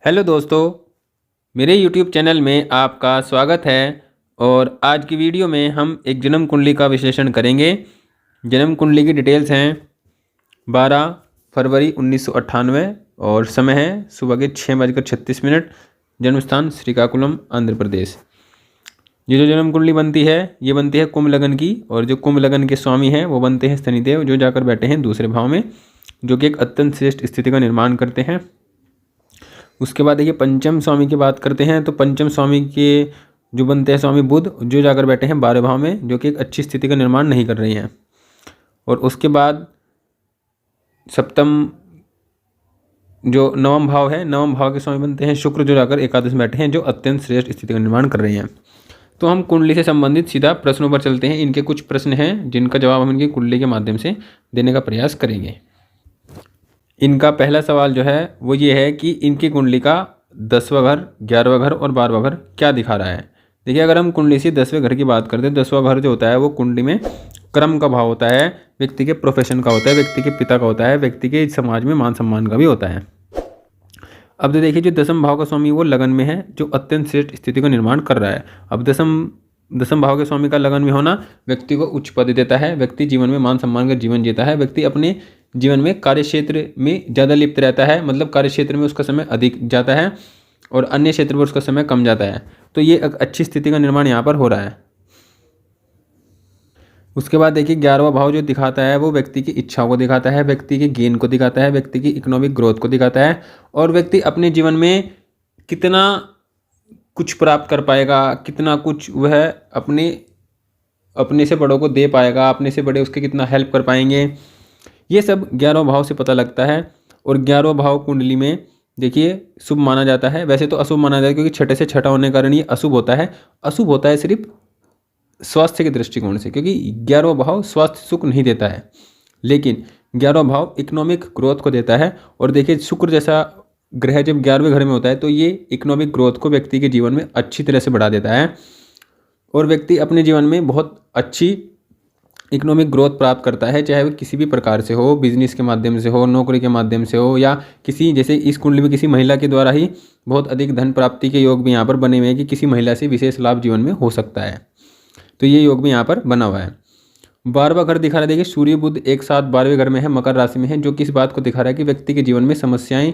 Hello दोस्तों, मेरे YouTube channel में आपका स्वागत है। और आज की वीडियो में हम एक जन्म कुंडली का विश्लेषण करेंगे। जन्म कुंडली की डिटेल्स हैं 12 फरवरी 1998 और समय है सुबह के 6:36। जन्म स्थान श्रीकाकुलम, आंध्र प्रदेश। ये जो जन्म कुंडली बनती है ये बनती है कुंभ लगन की, और जो कुंभ लगन के स्वामी हैं वो बनते हैं शनिदेव, जो जाकर बैठे हैं दूसरे भाव में, जो कि एक अत्यंत श्रेष्ठ स्थिति का निर्माण करते हैं। उसके बाद देखिए पंचम स्वामी की बात करते हैं, तो पंचम स्वामी के जो बनते हैं स्वामी बुध, जो जाकर बैठे हैं 12 भाव में, जो कि एक अच्छी स्थिति का निर्माण नहीं कर रही हैं। और उसके बाद सप्तम जो नवम भाव है, नवम भाव के स्वामी बनते हैं शुक्र, जो जाकर एकादश में बैठे हैं, जो अत्यंत श्रेष्ठ स्थिति का निर्माण कर रहे हैं। तो हम कुंडली से संबंधित सीधा प्रश्नों पर चलते हैं। इनके कुछ प्रश्न हैं जिनका जवाब हम इनकी कुंडली के माध्यम से देने का प्रयास करेंगे। इनका पहला सवाल जो है वो ये है कि इनकी कुंडली का 10वां घर, 11वां घर और 12वां घर क्या दिखा रहा है। देखिए, अगर हम कुंडली से 10वें घर की बात करते हैं, 10वां घर जो होता है वो कुंडली में कर्म का भाव होता है, व्यक्ति के प्रोफेशन का होता है, व्यक्ति के पिता का होता है, व्यक्ति के समाज में मान सम्मान का भी होता है। अब तो देखिए, जो दसम भाव का स्वामी वो लगन में है, जो अत्यंत श्रेष्ठ स्थिति का निर्माण कर रहा है। अब दसम भाव के स्वामी का लगन में होना व्यक्ति को उच्च पद देता है, व्यक्ति जीवन में मान सम्मान का जीवन जीता है, व्यक्ति अपने जीवन में कार्य क्षेत्र में ज़्यादा लिप्त रहता है, मतलब कार्य क्षेत्र में उसका समय अधिक जाता है और अन्य क्षेत्र पर उसका समय कम जाता है। तो ये एक अच्छी स्थिति का निर्माण यहाँ पर हो रहा है। उसके बाद देखिए 11वां भाव जो दिखाता है वो व्यक्ति की इच्छाओं को दिखाता है, व्यक्ति के गेन को दिखाता है, व्यक्ति की इकोनॉमिक ग्रोथ को दिखाता है, और व्यक्ति अपने जीवन में कितना कुछ प्राप्त कर पाएगा, कितना कुछ वह अपने से बड़ों को दे पाएगा, अपने से बड़े उसके कितना हेल्प कर पाएंगे, ये सब 11वें भाव से पता लगता है। और 11वां भाव कुंडली में देखिए शुभ माना जाता है, वैसे तो अशुभ माना जाता है, क्योंकि छठे से छठा होने के कारण ये अशुभ होता है। अशुभ होता है सिर्फ स्वास्थ्य के दृष्टिकोण से, क्योंकि 11वां भाव स्वास्थ्य सुख नहीं देता है, लेकिन 11वां भाव इकोनॉमिक ग्रोथ को देता है। और देखिए, शुक्र जैसा ग्रह जब 11वें घर में होता है तो ये इकोनॉमिक ग्रोथ को व्यक्ति के जीवन में अच्छी तरह से बढ़ा देता है, और व्यक्ति अपने जीवन में बहुत अच्छी इकोनॉमिक ग्रोथ प्राप्त करता है, चाहे वो किसी भी प्रकार से हो, बिजनेस के माध्यम से हो, नौकरी के माध्यम से हो, या किसी, जैसे इस कुंडली में किसी महिला के द्वारा ही बहुत अधिक धन प्राप्ति के योग भी यहाँ पर बने हुए हैं कि किसी महिला से विशेष लाभ जीवन में हो सकता है। तो ये योग भी यहाँ पर बना हुआ है। 12वां घर दिखा रहा है, देखिए सूर्य बुध एक साथ 12वें घर में है, मकर राशि में है, जो कि इस बात को दिखा रहा है कि व्यक्ति के जीवन में समस्याएं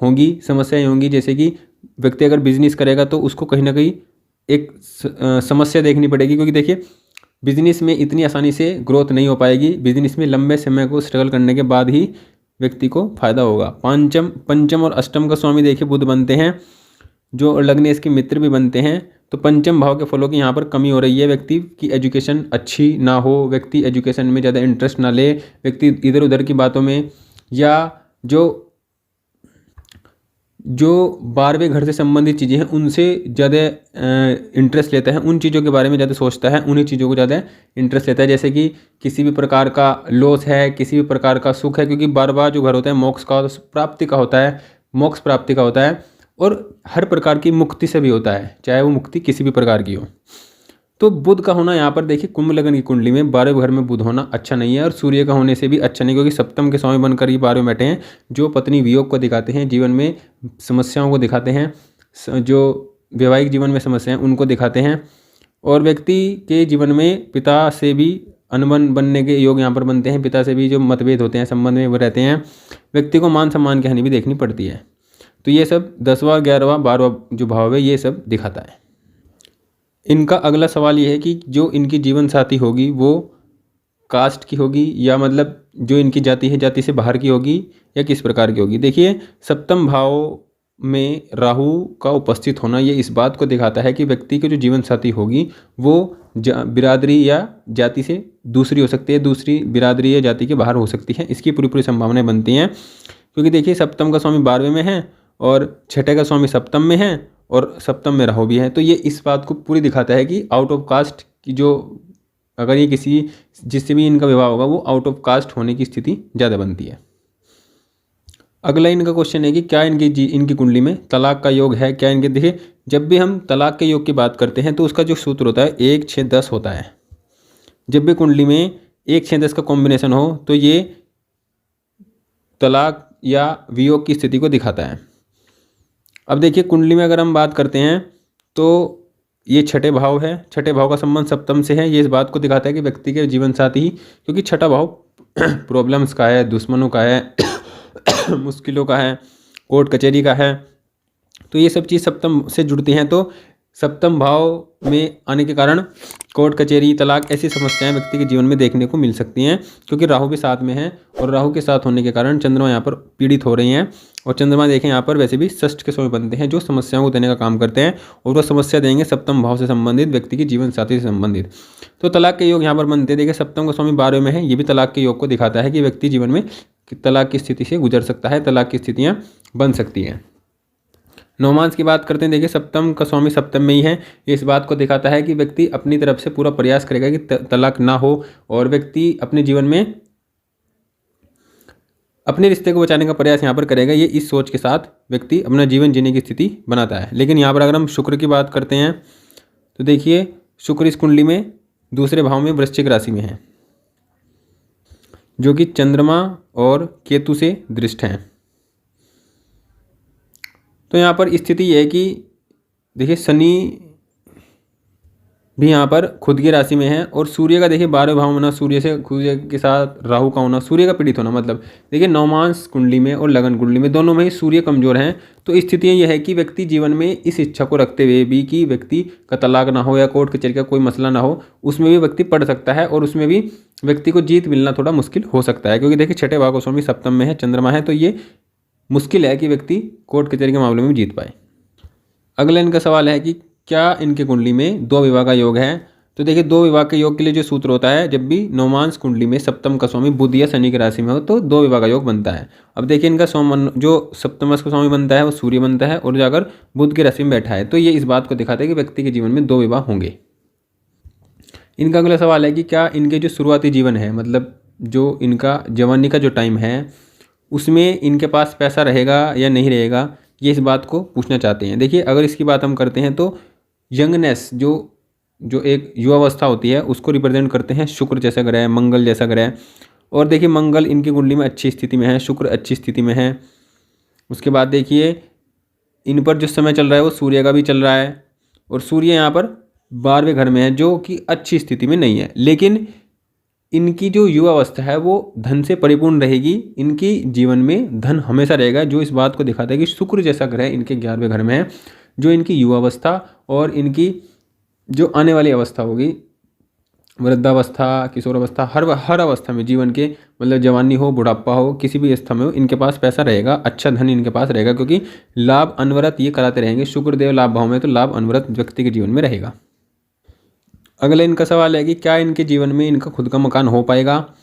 होंगी। जैसे कि व्यक्ति अगर बिजनेस करेगा तो उसको कहीं ना कहीं एक समस्या देखनी पड़ेगी, क्योंकि देखिए बिजनेस में इतनी आसानी से ग्रोथ नहीं हो पाएगी। बिजनेस में लंबे समय को स्ट्रगल करने के बाद ही व्यक्ति को फायदा होगा। पंचम और अष्टम का स्वामी देखिए बुध बनते हैं, जो लग्नेश के मित्र भी बनते हैं। तो पंचम भाव के फलों की यहाँ पर कमी हो रही है, व्यक्ति की एजुकेशन अच्छी ना हो, व्यक्ति एजुकेशन में ज़्यादा इंटरेस्ट ना ले, व्यक्ति इधर उधर की बातों में, या जो 12वें घर से संबंधित चीज़ें हैं उनसे ज़्यादा इंटरेस्ट लेता है, उन चीज़ों के बारे में ज़्यादा सोचता है, उन्हीं चीज़ों को ज़्यादा इंटरेस्ट लेता है। जैसे कि किसी भी प्रकार का लॉस है, किसी भी प्रकार का सुख है, क्योंकि 12वां जो घर होता है मोक्ष का प्राप्ति का होता है, मोक्ष प्राप्ति का होता है, और हर प्रकार की मुक्ति से भी होता है, चाहे वो मुक्ति किसी भी प्रकार की हो। तो बुध का होना यहाँ पर देखिए कुंभ लगन की कुंडली में 12वें घर में बुध होना अच्छा नहीं है, और सूर्य का होने से भी अच्छा नहीं, क्योंकि सप्तम के स्वामी बनकर ये 12वें बैठे हैं, जो पत्नी वियोग को दिखाते हैं, जीवन में समस्याओं को दिखाते हैं, जो वैवाहिक जीवन में समस्याएं उनको दिखाते हैं, और व्यक्ति के जीवन में पिता से भी अनबन बनने के योग यहाँ पर बनते हैं, पिता से भी जो मतभेद होते हैं संबंध में वो रहते हैं, व्यक्ति को मान सम्मान की हानि भी देखनी पड़ती है। तो ये सब 10वां, 11वां, 12वां जो भाव है ये सब दिखाता है। इनका अगला सवाल ये है कि जो इनकी जीवन साथी होगी वो कास्ट की होगी, या मतलब जो इनकी जाति है जाति से बाहर की होगी, या किस प्रकार की होगी। देखिए, सप्तम भाव में राहु का उपस्थित होना ये इस बात को दिखाता है कि व्यक्ति की जो जीवन साथी होगी वो बिरादरी या जाति से दूसरी हो सकती है, दूसरी बिरादरी या जाति के बाहर हो सकती है। इसकी पूरी पूरी संभावनाएं बनती हैं, क्योंकि देखिए सप्तम का स्वामी 12वें में है और छठे का स्वामी सप्तम में है, और सप्तम में राहु भी है। तो ये इस बात को पूरी दिखाता है कि आउट ऑफ कास्ट की जो, अगर ये किसी जिससे भी इनका विवाह होगा वो आउट ऑफ कास्ट होने की स्थिति ज़्यादा बनती है। अगला इनका क्वेश्चन है कि क्या इनकी कुंडली में तलाक का योग है क्या। इनके देखिए, जब भी हम तलाक के योग की बात करते हैं तो उसका जो सूत्र होता है 1, 6, 10 होता है। जब भी कुंडली में 1, 6, 10 का कॉम्बिनेशन हो तो ये तलाक या वियोग की स्थिति को दिखाता है। अब देखिए कुंडली में अगर हम बात करते हैं तो ये छठे भाव है, छठे भाव का संबंध सप्तम से है। ये इस बात को दिखाता है कि व्यक्ति के जीवन साथी, क्योंकि छठा भाव प्रॉब्लम्स का है, दुश्मनों का है मुश्किलों का है, कोर्ट कचहरी का है, तो ये सब चीज़ सप्तम से जुड़ती हैं। तो सप्तम भाव में आने के कारण कोर्ट कचहरी, तलाक, ऐसी समस्याएं व्यक्ति के जीवन में देखने को मिल सकती हैं, क्योंकि राहु भी साथ में है और राहु के साथ होने के कारण चंद्रमा यहाँ पर पीड़ित हो रही हैं। और चंद्रमा देखें यहाँ पर वैसे भी षष्ठ के समय बनते हैं जो समस्याओं को देने का काम करते हैं, और वो समस्या देंगे सप्तम भाव से संबंधित, व्यक्ति की जीवन साथी से संबंधित। तो तलाक के योग यहाँ पर बनते हैं। देखिए सप्तम का स्वामी 12वें में है, ये भी तलाक के योग को दिखाता है कि व्यक्ति जीवन में तलाक की स्थिति से गुजर सकता है, तलाक की स्थितियाँ बन सकती हैं। नवमांश की बात करते हैं। देखिए सप्तम का स्वामी सप्तम में ही है, ये इस बात को दिखाता है कि व्यक्ति अपनी तरफ से पूरा प्रयास करेगा कि तलाक ना हो, और व्यक्ति अपने जीवन में अपने रिश्ते को बचाने का प्रयास यहाँ पर करेगा। ये इस सोच के साथ व्यक्ति अपना जीवन जीने की स्थिति बनाता है। लेकिन यहाँ पर अगर हम शुक्र की बात करते हैं तो देखिए शुक्र इस कुंडली में दूसरे भाव में वृश्चिक राशि में है, जो कि चंद्रमा और केतु से दृष्ट हैं। तो यहाँ पर स्थिति यह है कि देखिए शनि भी यहाँ पर खुद की राशि में है, और सूर्य का देखिए 12वें भाव होना, सूर्य के साथ राहु का होना, सूर्य का पीड़ित होना, मतलब देखिए नवमांश कुंडली में और लगन कुंडली में दोनों में ही सूर्य कमजोर हैं। तो स्थितियाँ यह है कि व्यक्ति जीवन में इस इच्छा को रखते हुए भी कि व्यक्ति का तलाक ना हो या कोर्ट कचहरी का कोई मसला ना हो, उसमें भी व्यक्ति पड़ सकता है, और उसमें भी व्यक्ति को जीत मिलना थोड़ा मुश्किल हो सकता है, क्योंकि देखिए छठे भाव का स्वामी सप्तम में है, चंद्रमा है, तो ये मुश्किल है कि व्यक्ति कोर्ट कचहरी के मामले में जीत पाए। अगला इनका सवाल है कि क्या इनके कुंडली में 2 विवाह का योग है। तो देखिए 2 विवाह के योग के लिए जो सूत्र होता है, जब भी नवमांश कुंडली में सप्तम का स्वामी बुध या शनि की राशि में हो तो 2 विवाह का योग बनता है। अब देखिए इनका जो सप्तमश का स्वामी बनता है वो सूर्य बनता है, और जो अगर बुध की राशि में बैठा है तो ये इस बात को दिखाता है कि व्यक्ति के जीवन में 2 विवाह होंगे। इनका अगला सवाल है कि क्या इनके जो शुरुआती जीवन है, मतलब जो इनका जवानी का जो टाइम है, उसमें इनके पास पैसा रहेगा या नहीं रहेगा, ये इस बात को पूछना चाहते हैं। देखिए अगर इसकी बात हम करते हैं तो यंगनेस जो एक युवावस्था होती है उसको रिप्रेजेंट करते हैं शुक्र जैसा ग्रह, मंगल जैसा ग्रह। और देखिए मंगल इनकी कुंडली में अच्छी स्थिति में है, शुक्र अच्छी स्थिति में है। उसके बाद देखिए इन पर जो समय चल रहा है वो सूर्य का भी चल रहा है, और सूर्य यहाँ पर 12वें घर में है, जो कि अच्छी स्थिति में नहीं है। लेकिन इनकी जो युवावस्था है वो धन से परिपूर्ण रहेगी, इनकी जीवन में धन हमेशा रहेगा, जो इस बात को दिखाता है कि शुक्र जैसा ग्रह इनके 11वें घर में है, जो इनकी युवावस्था और इनकी जो आने वाली अवस्था होगी, वृद्धावस्था, किशोरावस्था, हर अवस्था में जीवन के, मतलब जवानी हो, बुढ़ापा हो, किसी भी अवस्था में हो, इनके पास पैसा रहेगा, अच्छा धन इनके पास रहेगा, क्योंकि लाभ अनवरत ये कराते रहेंगे। शुक्रदेव लाभ भाव में, तो लाभ अनवरत व्यक्ति के जीवन में रहेगा। अगला इनका सवाल है कि क्या इनके जीवन में इनका खुद का मकान हो पाएगा,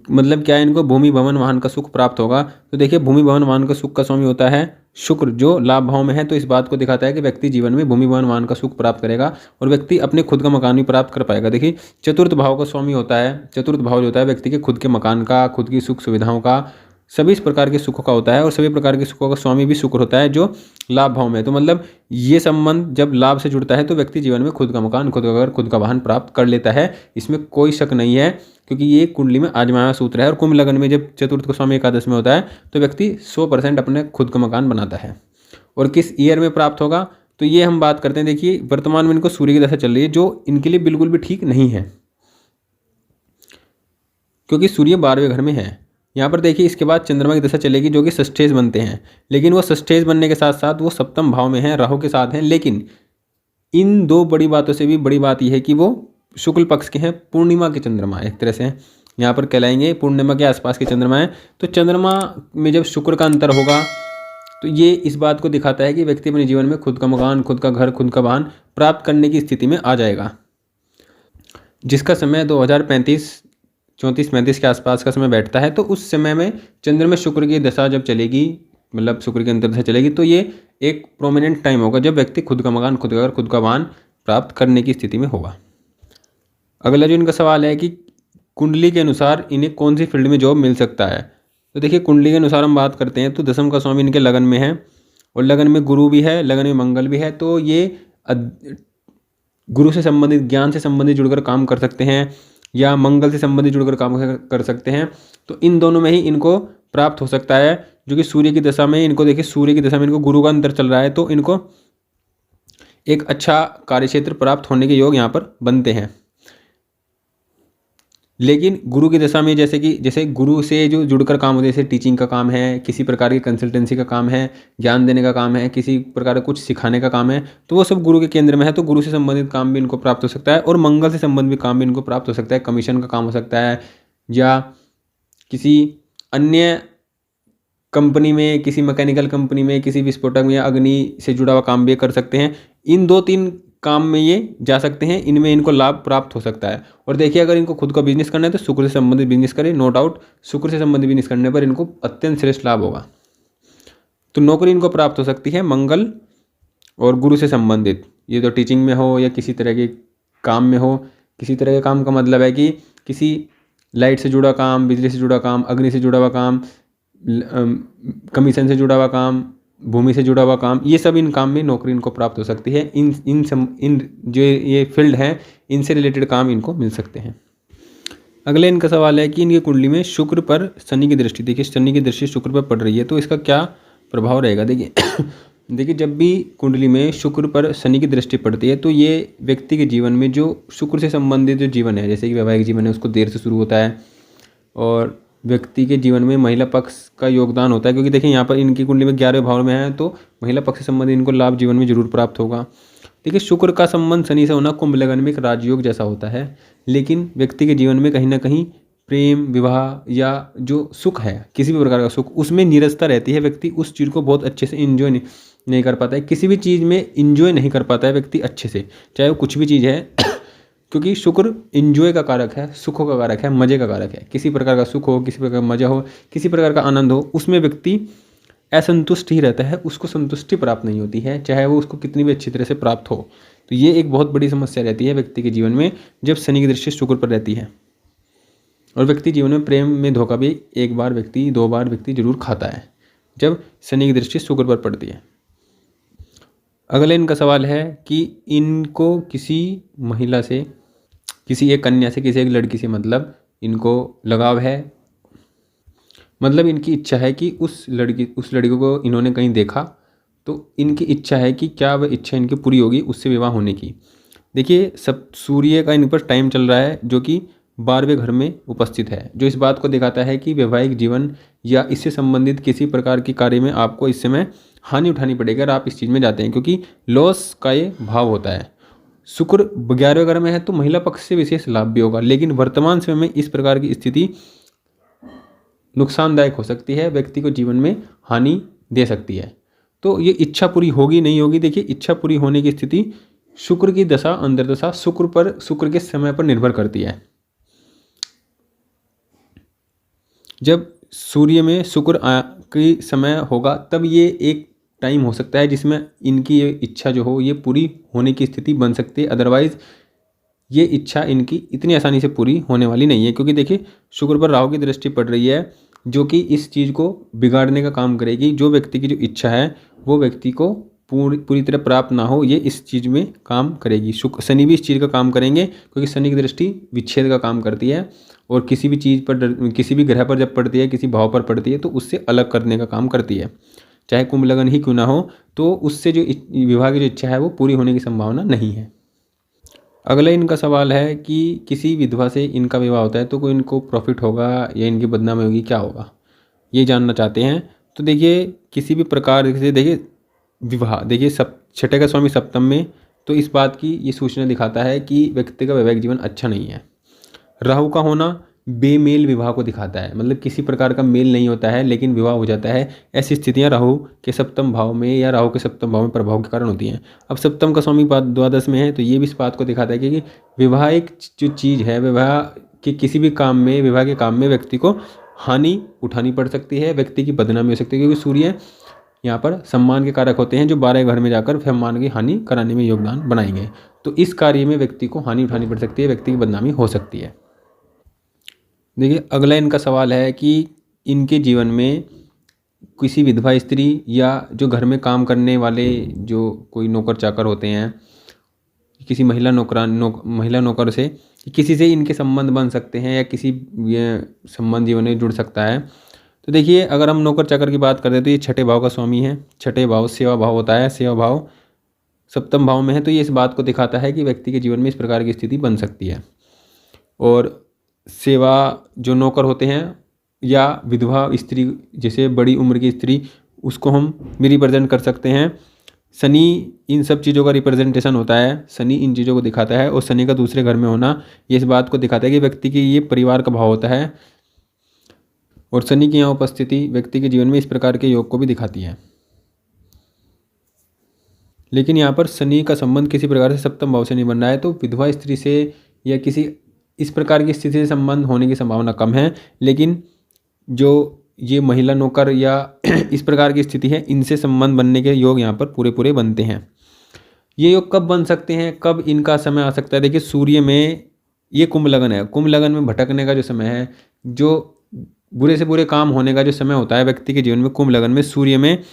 मतलब क्या इनको भूमि भवन वाहन का सुख प्राप्त होगा। तो देखिए भूमि भवन वाहन का सुख का स्वामी होता है शुक्र, जो लाभ भाव में है, तो इस बात को दिखाता है कि व्यक्ति जीवन में भूमि भवन वाहन का सुख प्राप्त करेगा, और व्यक्ति अपने खुद का मकान भी प्राप्त कर पाएगा। देखिए चतुर्थ भाव का स्वामी होता है, चतुर्थ भाव जो होता है व्यक्ति के खुद के मकान का, खुद की सुख सुविधाओं का, सभी इस प्रकार के सुखों का होता है, और सभी प्रकार के सुखों का स्वामी भी शुक्र होता है जो लाभ भाव में है। तो मतलब ये संबंध जब लाभ से जुड़ता है तो व्यक्ति जीवन में खुद का मकान, खुद का घर, खुद का वाहन प्राप्त कर लेता है, इसमें कोई शक नहीं है, क्योंकि ये कुंडली में आजमाया सूत्र है। और कुंभ लगन में जब चतुर्थ का स्वामी एकादश में होता है तो व्यक्ति 100% अपने खुद का मकान बनाता है। और किस ईयर में प्राप्त होगा, तो ये हम बात करते हैं। देखिए वर्तमान में इनको सूर्य की दशा चल रही है, जो इनके लिए बिल्कुल भी ठीक नहीं है, क्योंकि सूर्य 12वें घर में है। यहाँ पर देखिए इसके बाद चंद्रमा की दशा चलेगी, जो कि षष्ठेश बनते हैं, लेकिन वो षष्ठेश बनने के साथ साथ वो सप्तम भाव में है, राहु के साथ हैं। लेकिन इन 2 बड़ी बातों से भी बड़ी बात यह है कि वो शुक्ल पक्ष के हैं, पूर्णिमा के चंद्रमा एक तरह से यहाँ पर कहलाएंगे, पूर्णिमा के आसपास के चंद्रमा है। तो चंद्रमा में जब शुक्र का अंतर होगा तो ये इस बात को दिखाता है कि व्यक्ति अपने जीवन में खुद का मकान, खुद का घर, खुद का वाहन प्राप्त करने की स्थिति में आ जाएगा, जिसका समय 2035 के आसपास का समय बैठता है। तो उस समय में चंद्र में शुक्र की दशा जब चलेगी, मतलब शुक्र की अंतर दशा चलेगी, तो ये एक प्रोमिनेंट टाइम होगा जब व्यक्ति खुद का मकान, खुद का घर, खुद का वाहन प्राप्त करने की स्थिति में होगा। अगला जो इनका सवाल है कि कुंडली के अनुसार इन्हें कौन सी फील्ड में जॉब मिल सकता है। तो देखिए कुंडली के अनुसार हम बात करते हैं तो दशम का स्वामी इनके लगन में है, और लगन में गुरु भी है, लगन में मंगल भी है। तो ये गुरु से संबंधित, ज्ञान से संबंधित जुड़कर काम कर सकते हैं, या मंगल से संबंधित जुड़कर काम कर सकते हैं। तो इन दोनों में ही इनको प्राप्त हो सकता है। जो कि सूर्य की दशा में इनको देखिए, सूर्य की दशा में इनको गुरु का अंतर चल रहा है, तो इनको एक अच्छा कार्यक्षेत्र प्राप्त होने के योग यहाँ पर बनते हैं। लेकिन गुरु की दशा में जैसे गुरु से जो जुड़कर काम होते हैं, जैसे टीचिंग का काम है, किसी प्रकार की कंसल्टेंसी का काम है, ज्ञान देने का काम है, किसी प्रकार का कुछ सिखाने का काम है, तो वो सब गुरु के केंद्र में है। तो गुरु से संबंधित काम भी इनको प्राप्त हो सकता है और मंगल से संबंधित काम भी इनको प्राप्त हो सकता है। कमीशन का काम हो सकता है या किसी अन्य कंपनी में, किसी मैकेनिकल कंपनी में, किसी विस्फोटक में या अग्नि से जुड़ा हुआ काम भी कर सकते हैं। इन 2-3 काम में ये जा सकते हैं, इनमें इनको लाभ प्राप्त हो सकता है। और देखिए, अगर इनको खुद का बिजनेस करना है तो शुक्र से संबंधित बिजनेस करें, नो डाउट शुक्र से संबंधित बिजनेस करने पर इनको अत्यंत श्रेष्ठ लाभ होगा। तो नौकरी इनको प्राप्त हो सकती है मंगल और गुरु से संबंधित, ये तो टीचिंग में हो या किसी तरह के काम में हो। किसी तरह के काम का मतलब है कि किसी लाइट से जुड़ा काम, बिजली से जुड़ा काम, अग्नि से जुड़ा हुआ काम, कमीशन से जुड़ा हुआ काम, भूमि से जुड़ा हुआ काम, ये सब इन काम में नौकरी इनको प्राप्त हो सकती है। इन जो ये फील्ड हैं, इनसे रिलेटेड काम इनको मिल सकते हैं। अगले इनका सवाल है कि इनकी कुंडली में शुक्र पर शनि की दृष्टि, देखिए शनि की दृष्टि शुक्र पर पड़ रही है, तो इसका क्या प्रभाव रहेगा। देखिए जब भी कुंडली में शुक्र पर शनि की दृष्टि पड़ती है, तो ये व्यक्ति के जीवन में जो शुक्र से संबंधित जो जीवन है, जैसे कि वैवाहिक जीवन है, उसको देर से शुरू होता है। और व्यक्ति के जीवन में महिला पक्ष का योगदान होता है, क्योंकि देखिए यहाँ पर इनकी कुंडली में 11वें भाव में है, तो महिला पक्ष से संबंधित इनको लाभ जीवन में जरूर प्राप्त होगा। देखिए शुक्र का संबंध शनि से होना कुंभ लगन में एक राजयोग जैसा होता है, लेकिन व्यक्ति के जीवन में कहीं ना कहीं प्रेम, विवाह या जो सुख है, किसी भी प्रकार का सुख, उसमें नीरसता रहती है। व्यक्ति उस चीज़ को बहुत अच्छे से इंजॉय नहीं कर पाता है, किसी भी चीज़ में इंजॉय नहीं कर पाता है व्यक्ति अच्छे से, चाहे वो कुछ भी चीज़ है। क्योंकि शुक्र इंजॉय का कारक है, सुखों का कारक है, मजे का कारक है। किसी प्रकार का सुख हो, किसी प्रकार का मजा हो, किसी प्रकार का आनंद हो, उसमें व्यक्ति असंतुष्ट ही रहता है, उसको संतुष्टि प्राप्त नहीं होती है, चाहे वो उसको कितनी भी अच्छी तरह से प्राप्त हो। तो ये एक बहुत बड़ी समस्या रहती है व्यक्ति के जीवन में जब शनि की दृष्टि शुक्र पर रहती है। और व्यक्ति जीवन में प्रेम में धोखा भी 1 बार व्यक्ति, 2 बार व्यक्ति जरूर खाता है जब शनि की दृष्टि शुक्र पर पड़ती है। अगले इनका सवाल है कि इनको किसी महिला से, किसी एक कन्या से, किसी एक लड़की से मतलब इनको लगाव है, मतलब इनकी इच्छा है कि उस लड़की को इन्होंने कहीं देखा, तो इनकी इच्छा है कि क्या वह इच्छा इनकी पूरी होगी उससे विवाह होने की। देखिए सब सूर्य का इन पर टाइम चल रहा है जो कि 12वें घर में उपस्थित है, जो इस बात को दिखाता है कि वैवाहिक जीवन या इससे संबंधित किसी प्रकार के कार्य में आपको इस समय हानि उठानी पड़ेगी अगर आप इस चीज़ में जाते हैं, क्योंकि लॉस का ये भाव होता है। शुक्र 11वें घर में है तो महिला पक्ष से विशेष लाभ भी होगा, लेकिन वर्तमान समय में इस प्रकार की स्थिति नुकसानदायक हो सकती है, व्यक्ति को जीवन में हानि दे सकती है। तो ये इच्छा पूरी होगी नहीं होगी, देखिए इच्छा पूरी होने की स्थिति शुक्र की दशा, अंतर्दशा शुक्र के समय पर निर्भर करती है। जब सूर्य में शुक्र की समय होगा तब ये एक टाइम हो सकता है जिसमें इनकी ये इच्छा जो हो ये पूरी होने की स्थिति बन सकती है। अदरवाइज ये इच्छा इनकी इतनी आसानी से पूरी होने वाली नहीं है, क्योंकि देखिए शुक्र पर राहु की दृष्टि पड़ रही है जो कि इस चीज़ को बिगाड़ने का काम करेगी। जो व्यक्ति की जो इच्छा है वो व्यक्ति को पूरी तरह प्राप्त ना हो, ये इस चीज़ में काम करेगी। शनि भी इस चीज़ का काम करेंगे, क्योंकि शनि की दृष्टि विच्छेद का काम करती है और किसी भी चीज़ पर, किसी भी ग्रह पर जब पड़ती है, किसी भाव पर पड़ती है तो उससे अलग करने का काम करती है। चाहे कुंभ लगन ही क्यों ना हो, तो उससे जो विवाह की जो इच्छा है वो पूरी होने की संभावना नहीं है। अगला इनका सवाल है कि किसी विधवा से इनका विवाह होता है तो कोई इनको प्रॉफिट होगा या इनकी बदनामी होगी, क्या होगा, ये जानना चाहते हैं। तो देखिए किसी भी प्रकार से, देखिए विवाह, देखिए छठे का स्वामी सप्तम में, तो इस बात की ये सूचना दिखाता है कि व्यक्ति का वैवाहिक जीवन अच्छा नहीं है। राहु का होना बेमेल विवाह को दिखाता है, मतलब किसी प्रकार का मेल नहीं होता है लेकिन विवाह हो जाता है। ऐसी स्थितियां राहु के सप्तम भाव में या राहु के सप्तम भाव में प्रभाव के कारण होती हैं। अब सप्तम का स्वामी द्वादश में है तो ये भी इस बात को दिखाता है कि विवाह एक जो चीज़ है, विवाह के किसी भी काम में, विवाह के काम में व्यक्ति को हानि उठानी पड़ सकती है, व्यक्ति की बदनामी हो सकती है, क्योंकि सूर्य यहाँ पर सम्मान के कारक होते हैं जो 12 घर में जाकर सम्मान की हानि कराने में योगदान बनाएंगे। तो इस कार्य में व्यक्ति को हानि उठानी पड़ सकती है, व्यक्ति की बदनामी हो सकती है। देखिए अगला इनका सवाल है कि इनके जीवन में किसी विधवा स्त्री या जो घर में काम करने वाले जो कोई नौकर चाकर होते हैं, किसी महिला नौकर से किसी से इनके संबंध बन सकते हैं या किसी संबंध जीवन में जुड़ सकता है। तो देखिए अगर हम नौकर चाकर की बात करते हैं तो ये छठे भाव का स्वामी है। छठे भाव सेवा भाव होता है, सेवा भाव सप्तम भाव में है, तो ये इस बात को दिखाता है कि व्यक्ति के जीवन में इस प्रकार की स्थिति बन सकती है। और सेवा जो नौकर होते हैं या विधवा स्त्री, जैसे बड़ी उम्र की स्त्री, उसको हम भी रिप्रेजेंट कर सकते हैं। शनि इन सब चीज़ों का रिप्रेजेंटेशन होता है, शनि इन चीज़ों को दिखाता है। और शनि का दूसरे घर में होना ये इस बात को दिखाता है कि व्यक्ति की ये परिवार का भाव होता है। और शनि की यहाँ उपस्थिति व्यक्ति के जीवन में इस प्रकार के योग को भी दिखाती है। लेकिन यहाँ पर शनि का संबंध किसी प्रकार से सप्तम भाव से नहीं बन रहा है, तो विधवा स्त्री से या किसी इस प्रकार की स्थिति से संबंध होने की संभावना कम है। लेकिन जो ये महिला नौकर या इस प्रकार की स्थिति है, इनसे संबंध बनने के योग यहाँ पर पूरे पूरे बनते हैं। ये योग कब बन सकते हैं, कब इनका समय आ सकता है? देखिए सूर्य में ये कुंभ लगन है, कुंभ लगन में भटकने का जो समय है, जो बुरे से बुरे काम होने का जो समय होता है व्यक्ति के जीवन में, कुंभ लगन में सूर्य में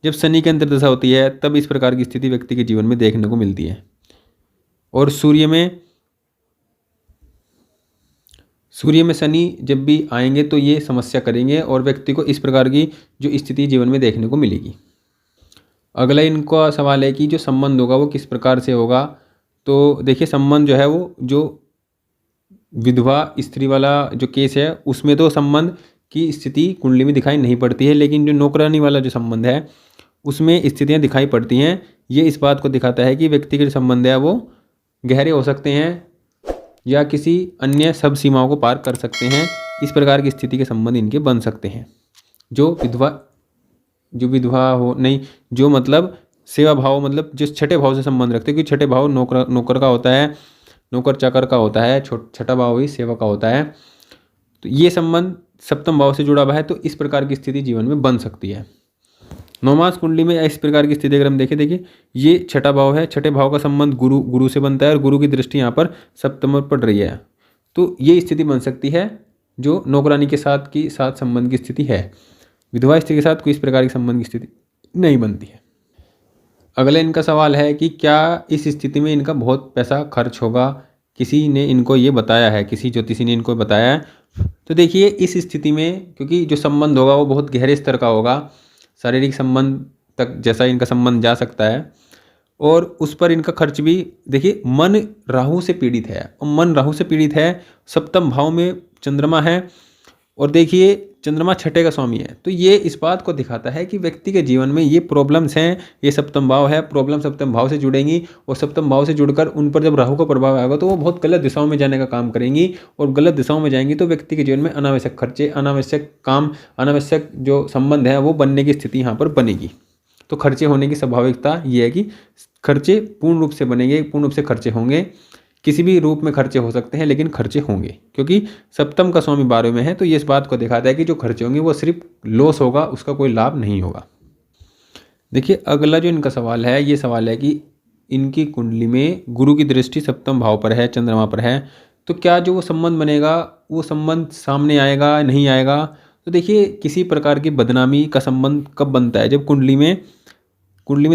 जब शनि की अंतर्दशा होती है तब इस प्रकार की स्थिति व्यक्ति के जीवन में देखने को मिलती है। और सूर्य में शनि जब भी आएंगे तो ये समस्या करेंगे और व्यक्ति को इस प्रकार की जो स्थिति जीवन में देखने को मिलेगी। अगला इनका सवाल है कि जो संबंध होगा वो किस प्रकार से होगा। तो देखिए संबंध जो है वो जो विधवा स्त्री वाला जो केस है उसमें तो संबंध की स्थिति कुंडली में दिखाई नहीं पड़ती है, लेकिन जो नौकरानी वाला जो संबंध है उसमें स्थितियाँ दिखाई पड़ती हैं। ये इस बात को दिखाता है कि व्यक्ति के जो संबंध है वो गहरे हो सकते हैं या किसी अन्य सब सीमाओं को पार कर सकते हैं। इस प्रकार की स्थिति के संबंध इनके बन सकते हैं। जो विधवा हो नहीं, जो मतलब सेवा भाव, मतलब जिस छठे भाव से संबंध रखते हैं, क्योंकि छठे भाव नौकर का होता है, नौकर चाकर का होता है, छठा भाव ही सेवा का होता है। तो ये संबंध सप्तम भाव से जुड़ा हुआ है, तो इस प्रकार की स्थिति जीवन में बन सकती है। नौमास कुंडली में इस प्रकार की स्थिति अगर हम देखें, देखिए ये छठा भाव है, छठे भाव का संबंध गुरु से बनता है और गुरु की दृष्टि यहाँ पर सप्तम पर पड़ रही है। तो ये स्थिति बन सकती है जो नौकरानी के साथ संबंध की स्थिति है। विधवा स्त्री के साथ कोई इस प्रकार की संबंध की स्थिति नहीं बनती है। अगले इनका सवाल है कि क्या इस स्थिति में इनका बहुत पैसा खर्च होगा? किसी ने इनको ये बताया है, किसी ज्योतिषी ने इनको बताया है। तो देखिए इस स्थिति में क्योंकि जो संबंध होगा वो बहुत गहरे स्तर का होगा, शारीरिक संबंध तक जैसा इनका संबंध जा सकता है, और उस पर इनका खर्च भी, देखिए मन राहु से पीड़ित है, और मन राहु से पीड़ित है, सप्तम भाव में चंद्रमा है, और देखिए चंद्रमा छठे का स्वामी है। तो ये इस बात को दिखाता है कि व्यक्ति के जीवन में ये प्रॉब्लम्स हैं, ये सप्तम भाव है, प्रॉब्लम सप्तम भाव से जुड़ेंगी, और सप्तम भाव से जुड़कर उन पर जब राहु का प्रभाव आएगा तो वो बहुत गलत दिशाओं में जाने का काम करेंगी, और गलत दिशाओं में जाएंगी तो व्यक्ति के जीवन में अनावश्यक खर्चे, अनावश्यक काम, अनावश्यक जो संबंध है वो बनने की स्थिति यहाँ पर बनेगी। तो खर्चे होने की स्वाभाविकता ये है कि खर्चे पूर्ण रूप से बनेंगे, पूर्ण रूप से खर्चे होंगे। किसी भी रूप में खर्चे हो सकते हैं लेकिन खर्चे होंगे, क्योंकि सप्तम का स्वामी 12वें में है। तो ये इस बात को दिखाता है कि जो खर्चे होंगे वो सिर्फ लॉस होगा, उसका कोई लाभ नहीं होगा। देखिए अगला जो इनका सवाल है, ये सवाल है कि इनकी कुंडली में गुरु की दृष्टि सप्तम भाव पर है, चंद्रमा पर है, तो क्या जो वो संबंध बनेगा वो संबंध सामने आएगा नहीं आएगा? तो देखिए किसी प्रकार की बदनामी का संबंध कब बनता है? जब कुंडली में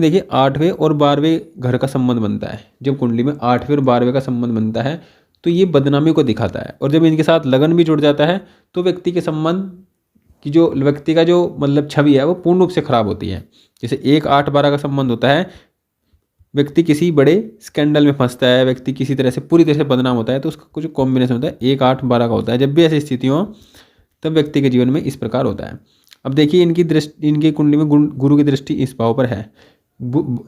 देखिए 8वें और 12वें घर का संबंध बनता है। जब कुंडली में 8वें और 12वें का संबंध बनता है तो ये बदनामी को दिखाता है, और जब इनके साथ लगन भी जुड़ जाता है तो व्यक्ति के संबंध की जो व्यक्ति का जो मतलब छवि है वो पूर्ण रूप से खराब होती है। जैसे 1-8-12 का संबंध होता है, व्यक्ति किसी बड़े स्कैंडल में फंसता है, व्यक्ति किसी तरह से पूरी तरह से बदनाम होता है, तो उसका कुछ कॉम्बिनेशन होता है 1-8-12 का होता है। जब भी ऐसी स्थिति हो तब व्यक्ति के जीवन में इस प्रकार होता है। अब देखिए इनकी कुंडली में गुरु की दृष्टि इस भाव पर है,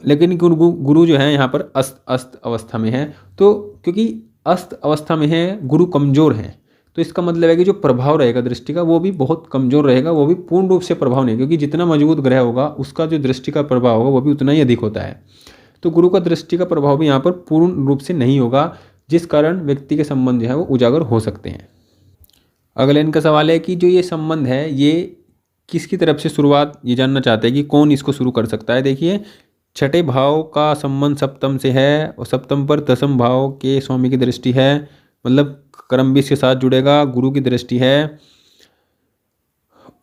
लेकिन गुरु जो है यहाँ पर अस्त अवस्था में है। तो क्योंकि अस्त अवस्था में है, गुरु कमज़ोर है, तो इसका मतलब है कि जो प्रभाव रहेगा दृष्टि का वो भी बहुत कमज़ोर रहेगा, वो भी पूर्ण रूप से प्रभाव नहीं, क्योंकि जितना मजबूत ग्रह होगा उसका जो दृष्टि का प्रभाव होगा वो भी उतना ही अधिक होता है। तो गुरु का दृष्टि का प्रभाव भी यहाँ पर पूर्ण रूप से नहीं होगा, जिस कारण व्यक्ति के संबंध जो है वो उजागर हो सकते हैं। अगले इनका सवाल है कि जो ये संबंध है ये किसकी तरफ से शुरुआत, ये जानना चाहते हैं कि कौन इसको शुरू कर सकता है। देखिए छठे भाव का संबंध सप्तम से है, और सप्तम पर दसम भाव के स्वामी की दृष्टि है, मतलब कर्म भी इसके साथ जुड़ेगा, गुरु की दृष्टि है,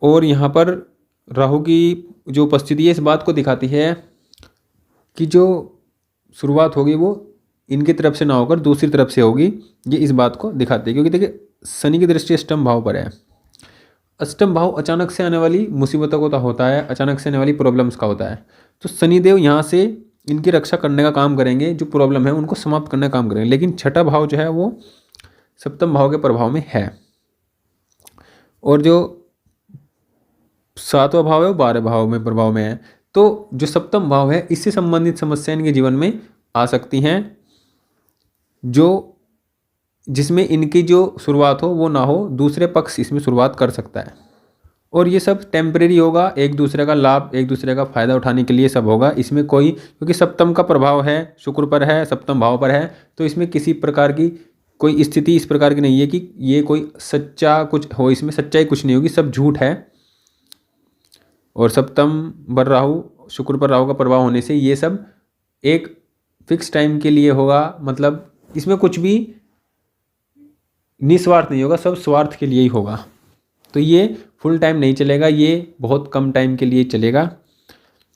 और यहाँ पर राहु की जो उपस्थिति है इस बात को दिखाती है कि जो शुरुआत होगी वो इनकी तरफ से ना होकर दूसरी तरफ से होगी। ये इस बात को दिखाती है, क्योंकि देखिए शनि की दृष्टि अष्टम भाव पर है, अष्टम भाव अचानक से आने वाली मुसीबतों का होता है, अचानक से आने वाली प्रॉब्लम्स का होता है। तो शनिदेव यहाँ से इनकी रक्षा करने का काम करेंगे, जो प्रॉब्लम है उनको समाप्त करने का काम करेंगे। लेकिन छठा भाव जो है वो सप्तम भाव के प्रभाव में है, और जो सातवां भाव है वो 12वें भाव में प्रभाव में है। तो जो सप्तम भाव है इससे संबंधित समस्याएं इनके जीवन में आ सकती हैं, जो जिसमें इनकी जो शुरुआत हो वो ना हो, दूसरे पक्ष इसमें शुरुआत कर सकता है। और ये सब टेम्परेरी होगा, एक दूसरे का लाभ, एक दूसरे का फायदा उठाने के लिए सब होगा। इसमें कोई, क्योंकि सप्तम का प्रभाव है शुक्र पर है, सप्तम भाव पर है, तो इसमें किसी प्रकार की कोई स्थिति इस प्रकार की नहीं है कि ये कोई सच्चा कुछ हो, इसमें सच्चाई कुछ नहीं होगी, सब झूठ है। और सप्तम पर राहु, शुक्र पर राहु का प्रभाव होने से ये सब एक फिक्स टाइम के लिए होगा, मतलब इसमें कुछ भी निस्वार्थ नहीं होगा, सब स्वार्थ के लिए ही होगा। तो ये फुल टाइम नहीं चलेगा, ये बहुत कम टाइम के लिए चलेगा।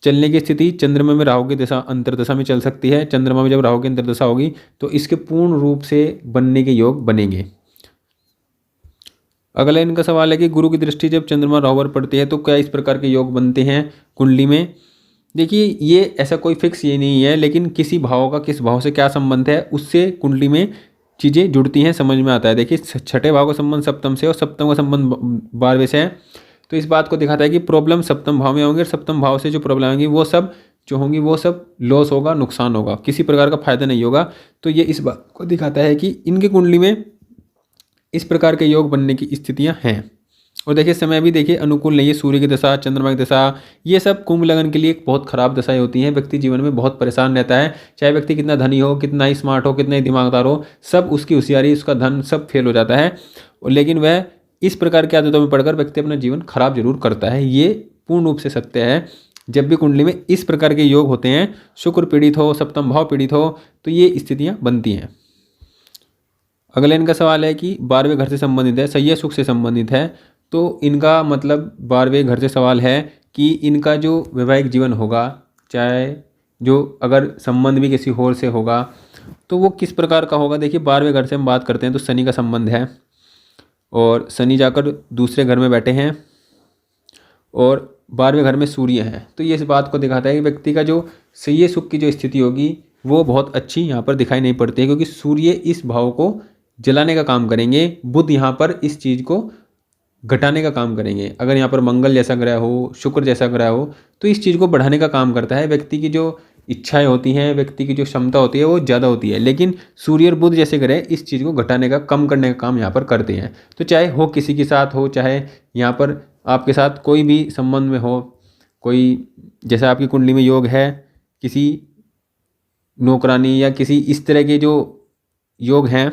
चलने की स्थिति चंद्रमा में राहु की दशा अंतर्दशा में चल सकती है। चंद्रमा में जब राहु की अंतर्दशा होगी तो इसके पूर्ण रूप से बनने के योग बनेंगे। अगला इनका सवाल है कि गुरु की दृष्टि जब चंद्रमा राहु पर पड़ती है तो क्या इस प्रकार के योग बनते हैं कुंडली में। देखिए ये ऐसा कोई फिक्स ये नहीं है, लेकिन किसी भाव का किस भाव से क्या संबंध है उससे कुंडली में चीज़ें जुड़ती हैं, समझ में आता है। देखिए छठे भाव का संबंध सप्तम से और सप्तम का संबंध 12वें से है, तो इस बात को दिखाता है कि प्रॉब्लम सप्तम भाव में होंगे, और सप्तम भाव से जो प्रॉब्लम होंगी वो सब जो होंगी वो सब लॉस होगा, नुकसान होगा, किसी प्रकार का फायदा नहीं होगा। तो ये इस बात को दिखाता है कि इनकी कुंडली में इस प्रकार के योग बनने की स्थितियां हैं। और देखिए समय भी देखिए अनुकूल नहीं है, सूर्य की दशा, चंद्रमा की दशा, ये सब कुंभ लगन के लिए एक बहुत खराब दशाएं होती हैं। व्यक्ति जीवन में बहुत परेशान रहता है, चाहे व्यक्ति कितना धनी हो, कितना ही स्मार्ट हो, कितना ही दिमागदार हो, सब उसकी होशियारी, उसका धन सब फेल हो जाता है। लेकिन वह इस प्रकार की आदतों में पड़कर व्यक्ति अपना जीवन खराब जरूर करता है, ये पूर्ण रूप से सत्य है। जब भी कुंडली में इस प्रकार के योग होते हैं, शुक्र पीड़ित हो, सप्तम भाव पीड़ित हो, तो ये स्थितियाँ बनती हैं। अगला इनका सवाल है कि 12वें घर से संबंधित है, सैया सुख से संबंधित है। तो इनका मतलब 12वें घर से सवाल है कि इनका जो वैवाहिक जीवन होगा, चाहे जो अगर संबंध भी किसी और से होगा तो वो किस प्रकार का होगा। देखिए 12वें घर से हम बात करते हैं तो शनि का संबंध है, और शनि जाकर दूसरे घर में बैठे हैं, और 12वें घर में सूर्य है। तो ये इस बात को दिखाता है कि व्यक्ति का जो सैया सुख की जो स्थिति होगी वो बहुत अच्छी यहाँ पर दिखाई नहीं पड़ती है, क्योंकि सूर्य इस भाव को जलाने का काम करेंगे, बुध यहाँ पर इस चीज़ को घटाने का काम करेंगे। अगर यहाँ पर मंगल जैसा ग्रह हो, शुक्र जैसा ग्रह हो, तो इस चीज़ को बढ़ाने का काम करता है। व्यक्ति की जो इच्छाएं होती हैं, व्यक्ति की जो क्षमता होती है वो ज़्यादा होती है, लेकिन सूर्य और बुध जैसे ग्रह इस चीज़ को घटाने का, कम करने का काम यहाँ पर करते हैं। तो चाहे हो किसी के साथ हो, चाहे यहाँ पर आपके साथ कोई भी संबंध में हो, कोई जैसा आपकी कुंडली में योग है, किसी नौकरानी या किसी इस तरह के जो योग हैं,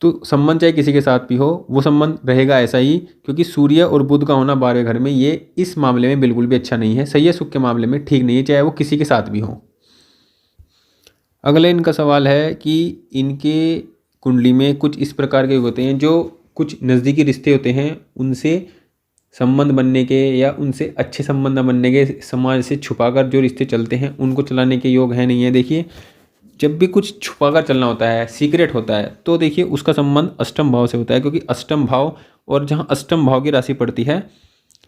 तो संबंध चाहे किसी के साथ भी हो वो संबंध रहेगा ऐसा ही, क्योंकि सूर्य और बुध का होना 12वें घर में ये इस मामले में बिल्कुल भी अच्छा नहीं है, सैया सुख के मामले में ठीक नहीं है, चाहे वो किसी के साथ भी हो। अगले इनका सवाल है कि इनके कुंडली में कुछ इस प्रकार के होते हैं, जो कुछ नज़दीकी रिश्ते होते हैं उनसे संबंध बनने के या उनसे अच्छे संबंध न बनने के, समाज से छुपाकर जो रिश्ते चलते हैं उनको चलाने के योग है नहीं है। देखिए जब भी कुछ छुपाकर चलना होता है, सीक्रेट होता है, तो देखिए उसका संबंध अष्टम भाव से होता है, क्योंकि अष्टम भाव और जहाँ अष्टम भाव की राशि पड़ती है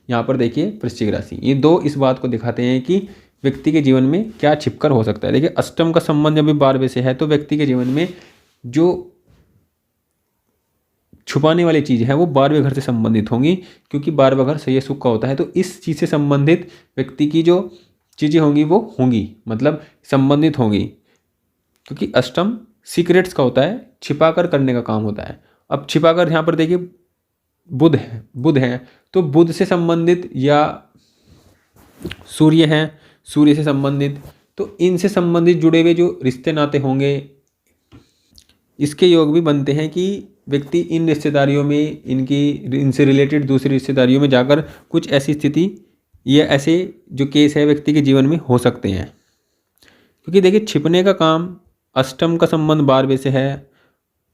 यहाँ पर देखिए वृश्चिक राशि, ये दो इस बात को दिखाते हैं कि व्यक्ति के जीवन में क्या छिपकर हो सकता है। देखिए अष्टम का संबंध जब भी 12वें से है तो व्यक्ति के जीवन में जो छुपाने वाली चीज़ है वो 12वें घर से संबंधित होंगी, क्योंकि 12वां घर सैया सुख का होता है। तो इस चीज़ से संबंधित व्यक्ति की जो चीज़ें होंगी वो होंगी, मतलब संबंधित होंगी, क्योंकि अष्टम सीक्रेट्स का होता है, छिपाकर करने का काम होता है। अब छिपाकर यहाँ पर देखिए बुध है तो बुध से संबंधित या सूर्य हैं, सूर्य से संबंधित, तो इनसे संबंधित जुड़े हुए जो रिश्ते नाते होंगे इसके योग भी बनते हैं कि व्यक्ति इन रिश्तेदारियों में, इनसे रिलेटेड दूसरी रिश्तेदारियों में जाकर कुछ ऐसी स्थिति या ऐसे जो केस है व्यक्ति के जीवन में हो सकते हैं। क्योंकि देखिए छिपने का काम, अष्टम का संबंध 12वें से है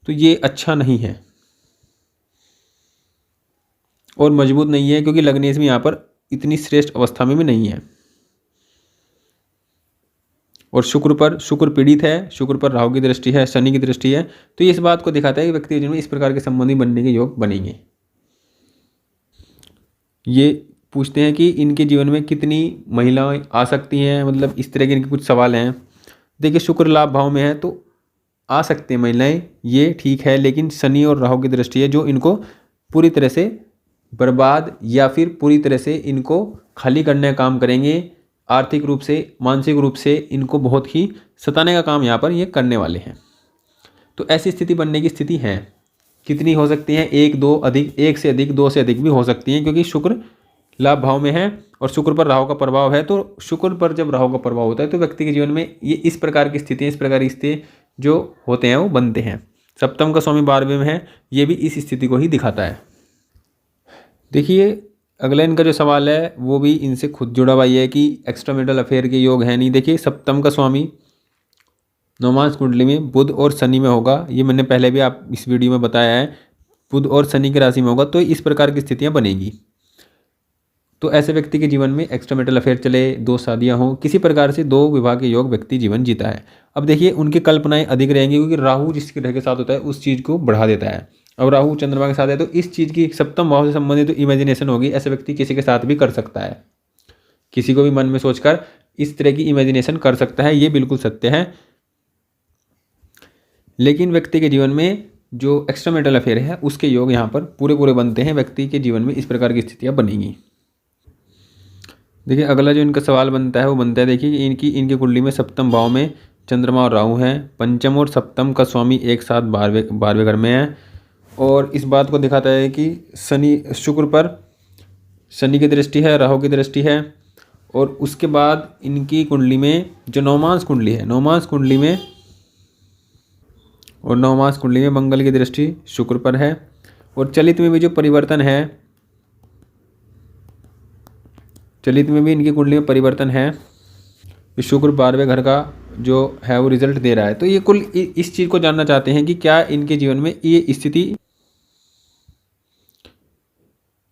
तो ये अच्छा नहीं है और मजबूत नहीं है, क्योंकि लग्नेश में यहाँ पर इतनी श्रेष्ठ अवस्था में भी नहीं है। और शुक्र पीड़ित है, शुक्र पर राहु की दृष्टि है, शनि की दृष्टि है, तो ये इस बात को दिखाता है कि व्यक्ति के जीवन में इस प्रकार के संबंधी बनने के योग बनेंगे। ये पूछते हैं कि इनके जीवन में कितनी महिलाएं आ सकती हैं, मतलब इस तरह के इनके कुछ सवाल हैं। देखिए शुक्र लाभ भाव में है तो आ सकते हैं महिलाएं, ये ठीक है, लेकिन शनि और राहु की दृष्टि है जो इनको पूरी तरह से बर्बाद या फिर पूरी तरह से इनको खाली करने का काम करेंगे। आर्थिक रूप से, मानसिक रूप से इनको बहुत ही सताने का काम यहाँ पर ये करने वाले हैं। तो ऐसी स्थिति बनने की स्थिति है। कितनी हो सकती हैं? एक, दो, अधिक, एक से अधिक, दो से अधिक भी हो सकती हैं, क्योंकि शुक्र लाभ भाव में है और शुक्र पर राहु का प्रभाव है। तो शुक्र पर जब राहु का प्रभाव होता है तो व्यक्ति के जीवन में ये इस प्रकार की स्थितियाँ, इस प्रकार की स्थिति जो होते हैं वो बनते हैं। सप्तम का स्वामी 12वें में है, ये भी इस स्थिति को ही दिखाता है। देखिए अगला इनका जो सवाल है वो भी इनसे खुद जुड़ा हुआ है कि एक्स्ट्रामैरिटल अफेयर के योग है नहीं। देखिए सप्तम का स्वामी नवमांश कुंडली में बुध और शनि में होगा, ये मैंने पहले भी आप इस वीडियो में बताया है, बुध और शनि की राशि में होगा, तो इस प्रकार की स्थितियां बनेगी। तो ऐसे व्यक्ति के जीवन में एक्स्ट्रामैरिटल अफेयर चले, दो शादियां हों, किसी प्रकार से दो विवाह के योग व्यक्ति जीवन जीता है। अब देखिए उनकी कल्पनाएं अधिक रहेंगी, क्योंकि राहु जिस ग्रह के साथ होता है उस चीज़ को बढ़ा देता है। अब राहु चंद्रमा के साथ है तो इस चीज़ की सप्तम भाव से संबंधित तो इमेजिनेशन होगी। ऐसे व्यक्ति किसी के साथ भी कर सकता है, किसी को भी मन में सोचकर इस तरह की इमेजिनेशन कर सकता है, ये बिल्कुल सत्य है। लेकिन व्यक्ति के जीवन में जो एक्स्ट्रामैरिटल अफेयर है उसके योग यहाँ पर पूरे बनते हैं। व्यक्ति के जीवन में इस प्रकार की स्थितियाँ बनेंगी। देखिए अगला जो इनका सवाल बनता है वो बनता है, देखिए इनकी कुंडली में सप्तम भाव में चंद्रमा और राहु हैं, पंचम और सप्तम का स्वामी एक साथ 12वें घर में है, और इस बात को दिखाता है कि शुक्र पर शनि की दृष्टि है, राहु की दृष्टि है, और उसके बाद इनकी कुंडली में जो नवमांश कुंडली है, नवमांश कुंडली में मंगल की दृष्टि शुक्र पर है, और चलित में भी जो परिवर्तन है, चलित में भी इनकी कुंडली में परिवर्तन है, शुक्र 12वें घर का जो है वो रिजल्ट दे रहा है। तो ये कुल इस चीज़ को जानना चाहते हैं कि क्या इनके जीवन में ये स्थिति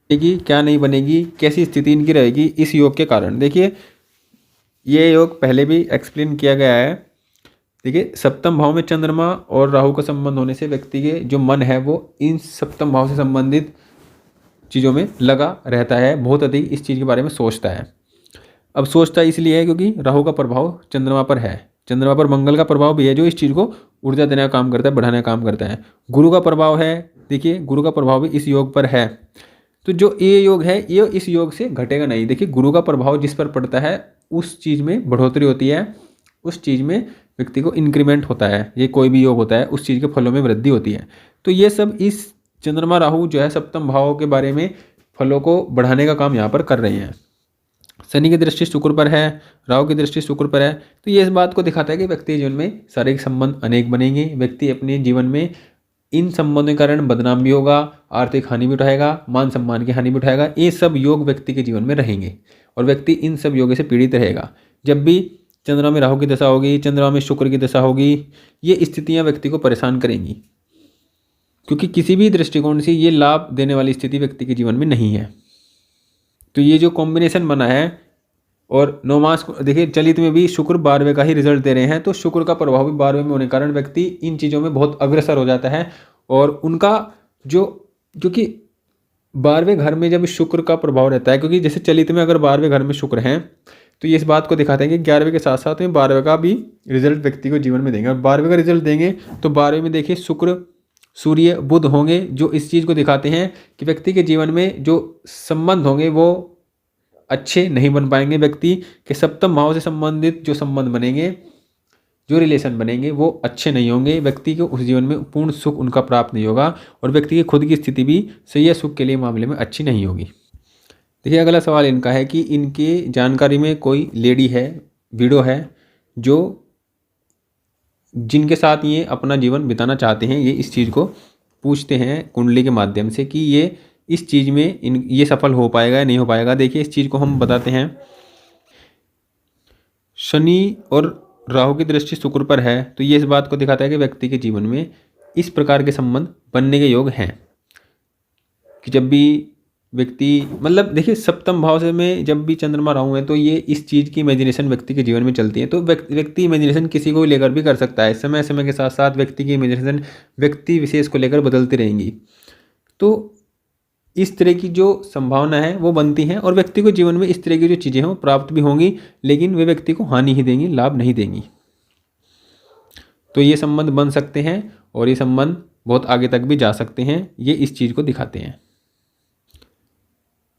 बनेगी, क्या नहीं बनेगी, कैसी स्थिति इनकी रहेगी इस योग के कारण। देखिए ये योग पहले भी एक्सप्लेन किया गया है। देखिए सप्तम भाव में चंद्रमा और राहु का संबंध होने से व्यक्ति के जो मन है वो इन सप्तम भाव से संबंधित चीज़ों में लगा रहता है, बहुत अधिक इस चीज़ के बारे में सोचता है। अब सोचता इसलिए है क्योंकि राहु का प्रभाव चंद्रमा पर है, चंद्रमा पर मंगल का प्रभाव भी है जो इस चीज़ को ऊर्जा देने का काम करता है, बढ़ाने का काम करता है। गुरु का प्रभाव है, देखिए गुरु का प्रभाव भी इस योग पर है। तो जो ये योग है ये इस योग से घटेगा नहीं। देखिए गुरु का प्रभाव जिस पर पड़ता है उस चीज़ में बढ़ोतरी होती है, उस चीज़ में व्यक्ति को इंक्रीमेंट होता है। ये कोई भी योग होता है उस चीज़ के फलों में वृद्धि होती है। तो ये सब इस चंद्रमा राहु जो है सप्तम भाव के बारे में फलों को बढ़ाने का काम यहाँ पर कर रहे हैं। शनि की दृष्टि शुक्र पर है, राहु की दृष्टि शुक्र पर है, तो ये इस बात को दिखाता है कि व्यक्ति जीवन में शारीरिक संबंध अनेक बनेंगे। व्यक्ति अपने जीवन में इन संबंधों के कारण बदनाम भी होगा, आर्थिक हानि भी उठाएगा, मान सम्मान की हानि भी उठाएगा। ये सब योग व्यक्ति के जीवन में रहेंगे और व्यक्ति इन सब योगों से पीड़ित रहेगा। जब भी चंद्रमा में राहु की दशा होगी, चंद्रमा में शुक्र की दशा होगी, ये स्थितियाँ व्यक्ति को परेशान करेंगी, क्योंकि किसी भी दृष्टिकोण से ये लाभ देने वाली स्थिति व्यक्ति के जीवन में नहीं है। तो ये जो कॉम्बिनेशन बना है, और नवमास देखिए चलित में भी शुक्र 12वें का ही रिजल्ट दे रहे हैं, तो शुक्र का प्रभाव भी 12वें में होने के कारण व्यक्ति इन चीज़ों में बहुत अग्रसर हो जाता है। और उनका क्योंकि 12वें घर में जब शुक्र का प्रभाव रहता है, क्योंकि जैसे चलित में अगर 12वें घर में शुक्र हैं तो ये इस बात को दिखाते हैं कि 11वें के साथ साथ में 12वें का भी रिजल्ट व्यक्ति को जीवन में देंगे। और 12वें का रिजल्ट देंगे तो 12वें में देखिए शुक्र, सूर्य, बुध होंगे, जो इस चीज़ को दिखाते हैं कि व्यक्ति के जीवन में जो संबंध होंगे वो अच्छे नहीं बन पाएंगे। व्यक्ति के सप्तम भाव से संबंधित जो संबंध बनेंगे, जो रिलेशन बनेंगे वो अच्छे नहीं होंगे। व्यक्ति को उस जीवन में पूर्ण सुख उनका प्राप्त नहीं होगा, और व्यक्ति की खुद की स्थिति भी सही या सुख के लिए मामले में अच्छी नहीं होगी। देखिए अगला सवाल इनका है कि इनकी जानकारी में कोई लेडी है, विडो है, जो जिनके साथ ये अपना जीवन बिताना चाहते हैं। ये इस चीज़ को पूछते हैं कुंडली के माध्यम से कि ये इस चीज़ में ये सफल हो पाएगा या नहीं हो पाएगा। देखिए इस चीज़ को हम बताते हैं, शनि और राहु की दृष्टि शुक्र पर है, तो ये इस बात को दिखाता है कि व्यक्ति के जीवन में इस प्रकार के संबंध बनने के योग हैं कि जब भी व्यक्ति मतलब देखिए सप्तम भाव से में जब भी चंद्रमा राहु है तो ये इस चीज़ की इमेजिनेशन व्यक्ति के जीवन में चलती है। तो व्यक्ति इमेजिनेशन किसी को भी लेकर भी कर सकता है। समय समय के साथ साथ व्यक्ति की इमेजिनेशन व्यक्ति विशेष को लेकर बदलती रहेंगी। तो इस तरह की जो संभावना है वो बनती हैं और व्यक्ति को जीवन में इस तरह की जो चीज़ें हैं वो प्राप्त भी होंगी, लेकिन वे व्यक्ति को हानि ही देंगी, लाभ नहीं देंगी। तो ये संबंध बन सकते हैं और ये संबंध बहुत आगे तक भी जा सकते हैं, ये इस चीज़ को दिखाते हैं।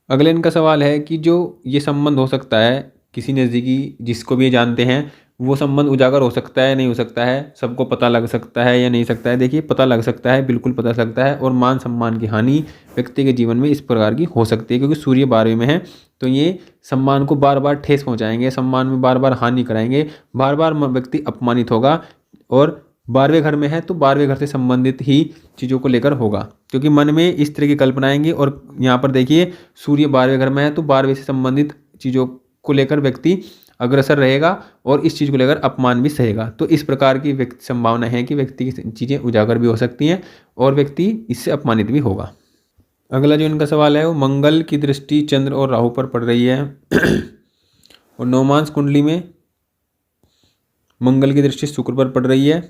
अगले इनका सवाल है कि जो ये संबंध हो सकता है किसी नज़दीकी जिसको भी ये जानते हैं, वो संबंध उजागर हो सकता है नहीं हो सकता है, सबको पता लग सकता है या नहीं सकता है। देखिए पता लग सकता है, बिल्कुल पता लग सकता है। और मान सम्मान की हानि व्यक्ति के जीवन में इस प्रकार की हो सकती है, क्योंकि सूर्य 12वें में है तो ये सम्मान को बार बार ठेस पहुँचाएंगे, सम्मान में बार बार हानि कराएंगे, बार बार व्यक्ति अपमानित होगा। और 12वें घर में है तो 12वें घर से संबंधित ही चीज़ों को लेकर होगा, क्योंकि मन में इस तरह की कल्पना आएंगी। और यहाँ पर देखिए सूर्य 12वें घर में है तो 12वें से संबंधित चीज़ों को लेकर व्यक्ति अग्रसर रहेगा और इस चीज़ को लेकर अपमान भी सहेगा। तो इस प्रकार की संभावना है कि व्यक्ति की चीज़ें उजागर भी हो सकती हैं और व्यक्ति इससे अपमानित भी होगा। अगला जो इनका सवाल है वो मंगल की दृष्टि चंद्र और राहु पर पड़ रही है और नवमांश कुंडली में मंगल की दृष्टि शुक्र पर पड़ रही है।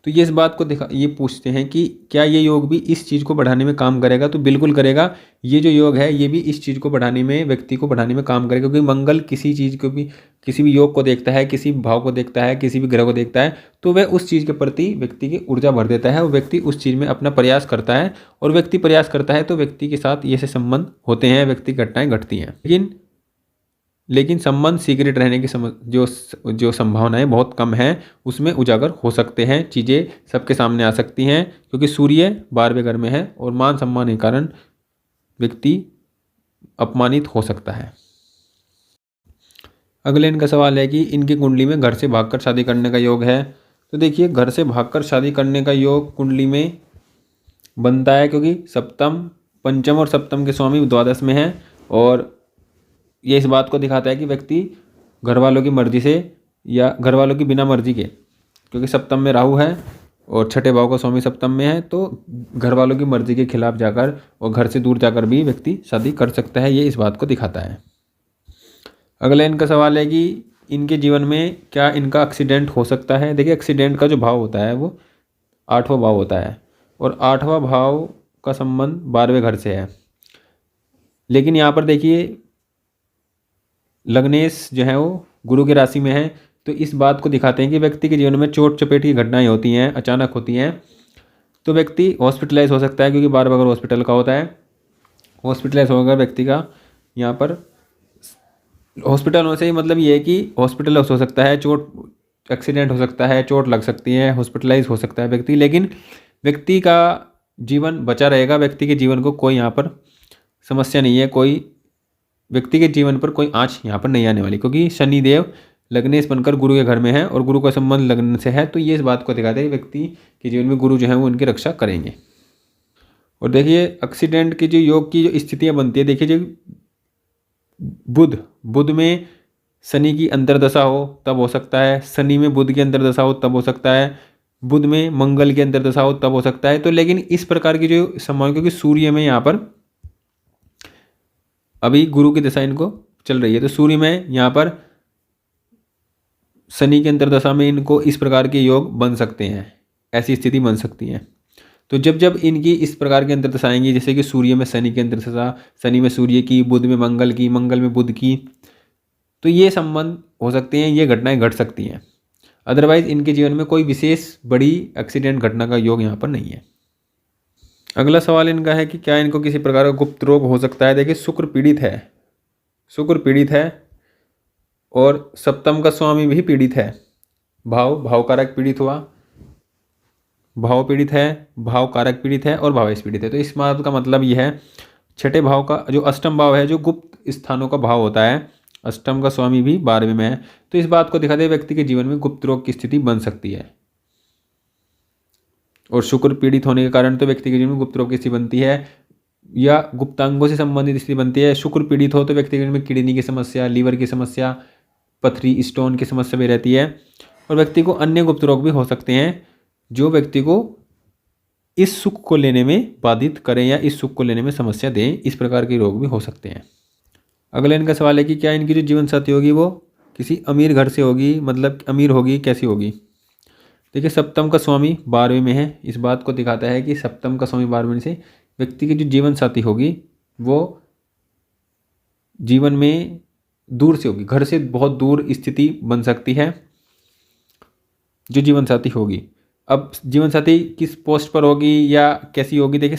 तो ये इस बात को ये पूछते हैं कि क्या ये योग भी इस चीज़ को बढ़ाने में काम करेगा। तो बिल्कुल करेगा। ये जो योग है ये भी इस चीज़ को बढ़ाने में, व्यक्ति को बढ़ाने में काम करेगा, क्योंकि मंगल किसी चीज़ को भी, किसी भी योग को देखता है, किसी भी भाव को देखता है, किसी भी ग्रह को देखता है, तो वह उस चीज़ के प्रति व्यक्ति की ऊर्जा भर देता है और व्यक्ति उस चीज़ में अपना प्रयास करता है। और व्यक्ति प्रयास करता है तो व्यक्ति के साथ ये से संबंध होते हैं, व्यक्ति घटनाएँ घटती हैं। लेकिन संबंध सीक्रेट रहने की जो संभावनाएं बहुत कम है, उसमें उजागर हो सकते हैं, चीज़ें सबके सामने आ सकती हैं, क्योंकि सूर्य 12वें घर में है और मान सम्मान के कारण व्यक्ति अपमानित हो सकता है। अगले इनका सवाल है कि इनकी कुंडली में घर से भागकर शादी करने का योग है। तो देखिए घर से भागकर शादी करने का योग कुंडली में बनता है, क्योंकि पंचम और सप्तम के स्वामी द्वादश में है। और ये इस बात को दिखाता है कि व्यक्ति घर वालों की मर्जी से या घर वालों की बिना मर्जी के, क्योंकि सप्तम में राहु है और छठे भाव का स्वामी सप्तम में है, तो घर वालों की मर्जी के खिलाफ जाकर और घर से दूर जाकर भी व्यक्ति शादी कर सकता है, ये इस बात को दिखाता है। अगला इनका सवाल है कि इनके जीवन में क्या इनका एक्सीडेंट हो सकता है। देखिए एक्सीडेंट का जो भाव होता है वो 8वां भाव होता है और 8वां भाव का संबंध 12वें घर से है। लेकिन यहाँ पर देखिए लग्नेश जो है वो गुरु की राशि में है, तो इस बात को दिखाते हैं कि व्यक्ति के जीवन में चोट चपेट की घटनाएं होती हैं, अचानक होती हैं। तो व्यक्ति हॉस्पिटलाइज हो सकता है, क्योंकि 12वां घर हॉस्पिटल का होता है। हॉस्पिटलाइज होगा व्यक्ति का, यहाँ पर हॉस्पिटल होने से ही मतलब ये है कि हॉस्पिटल हो सकता है, चोट एक्सीडेंट हो सकता है, चोट लग सकती है, हॉस्पिटलाइज हो सकता है व्यक्ति, लेकिन व्यक्ति का जीवन बचा रहेगा। व्यक्ति के जीवन को कोई यहाँ पर समस्या नहीं है, कोई व्यक्ति के जीवन पर कोई आँच यहाँ पर नहीं आने वाली, क्योंकि शनिदेव लग्नेश बनकर गुरु के घर में है और गुरु का संबंध लग्न से है। तो ये इस बात को दिखाता है व्यक्ति के जीवन में गुरु जो है वो उनकी रक्षा करेंगे। और देखिए एक्सीडेंट की जो योग की जो स्थितियाँ बनती है, देखिए जो बुध में शनि की अंतर्दशा हो तब हो सकता है, शनि में बुध की अंतर्दशा हो तब हो सकता है, बुध में मंगल की अंतर्दशा हो तब हो सकता है। तो लेकिन इस प्रकार की जो संभावना, क्योंकि सूर्य में यहाँ पर अभी गुरु की दशा इनको चल रही है, तो सूर्य में यहाँ पर शनि के अंतर्दशा में इनको इस प्रकार के योग बन सकते हैं, ऐसी स्थिति बन सकती है। तो जब जब इनकी इस प्रकार की अंतर्दशा आएंगी, जैसे कि सूर्य में शनि की अंतर्दशा, शनि में सूर्य की, बुध में मंगल की, मंगल में बुध की, तो ये संबंध हो सकते हैं, ये घटनाएं घट सकती हैं। अदरवाइज इनके जीवन में कोई विशेष बड़ी एक्सीडेंट घटना का योग यहाँ पर नहीं है। अगला सवाल इनका है कि क्या इनको किसी प्रकार का गुप्त रोग हो सकता है। देखिए शुक्र पीड़ित है और सप्तम का स्वामी भी पीड़ित है, भाव कारक पीड़ित हुआ, भाव पीड़ित है, भाव कारक पीड़ित है और भावेश पीड़ित है। तो इस बात का मतलब यह है, छठे भाव का जो अष्टम भाव है, जो गुप्त स्थानों का भाव होता है, अष्टम का स्वामी भी 12वें में है। तो इस बात को दिखाते हैं व्यक्ति के जीवन में गुप्त रोग की स्थिति बन सकती है। और शुक्र पीड़ित होने के कारण तो व्यक्ति के जीवन में गुप्त रोग की स्थिति बनती है या गुप्तांगों से संबंधित स्थिति बनती है। शुक्र पीड़ित हो तो व्यक्ति के जीवन में किडनी की समस्या, लीवर की समस्या, पथरी, स्टोन की समस्या भी रहती है। और व्यक्ति को अन्य गुप्त रोग भी हो सकते हैं जो व्यक्ति को इस सुख को लेने में बाधित करें या इस सुख को लेने में समस्या दें, इस प्रकार के रोग भी हो सकते हैं। अगला इनका सवाल है कि क्या इनकी जो जीवन साथी होगी वो किसी अमीर घर से होगी, मतलब अमीर होगी, कैसी होगी। देखिए सप्तम का स्वामी 12वें में है, इस बात को दिखाता है कि सप्तम का स्वामी 12वें से व्यक्ति की जो जीवन साथी होगी वो जीवन में दूर से होगी, घर से बहुत दूर स्थिति बन सकती है जो जीवन साथी होगी। अब जीवन साथी किस पोस्ट पर होगी या कैसी होगी, देखिए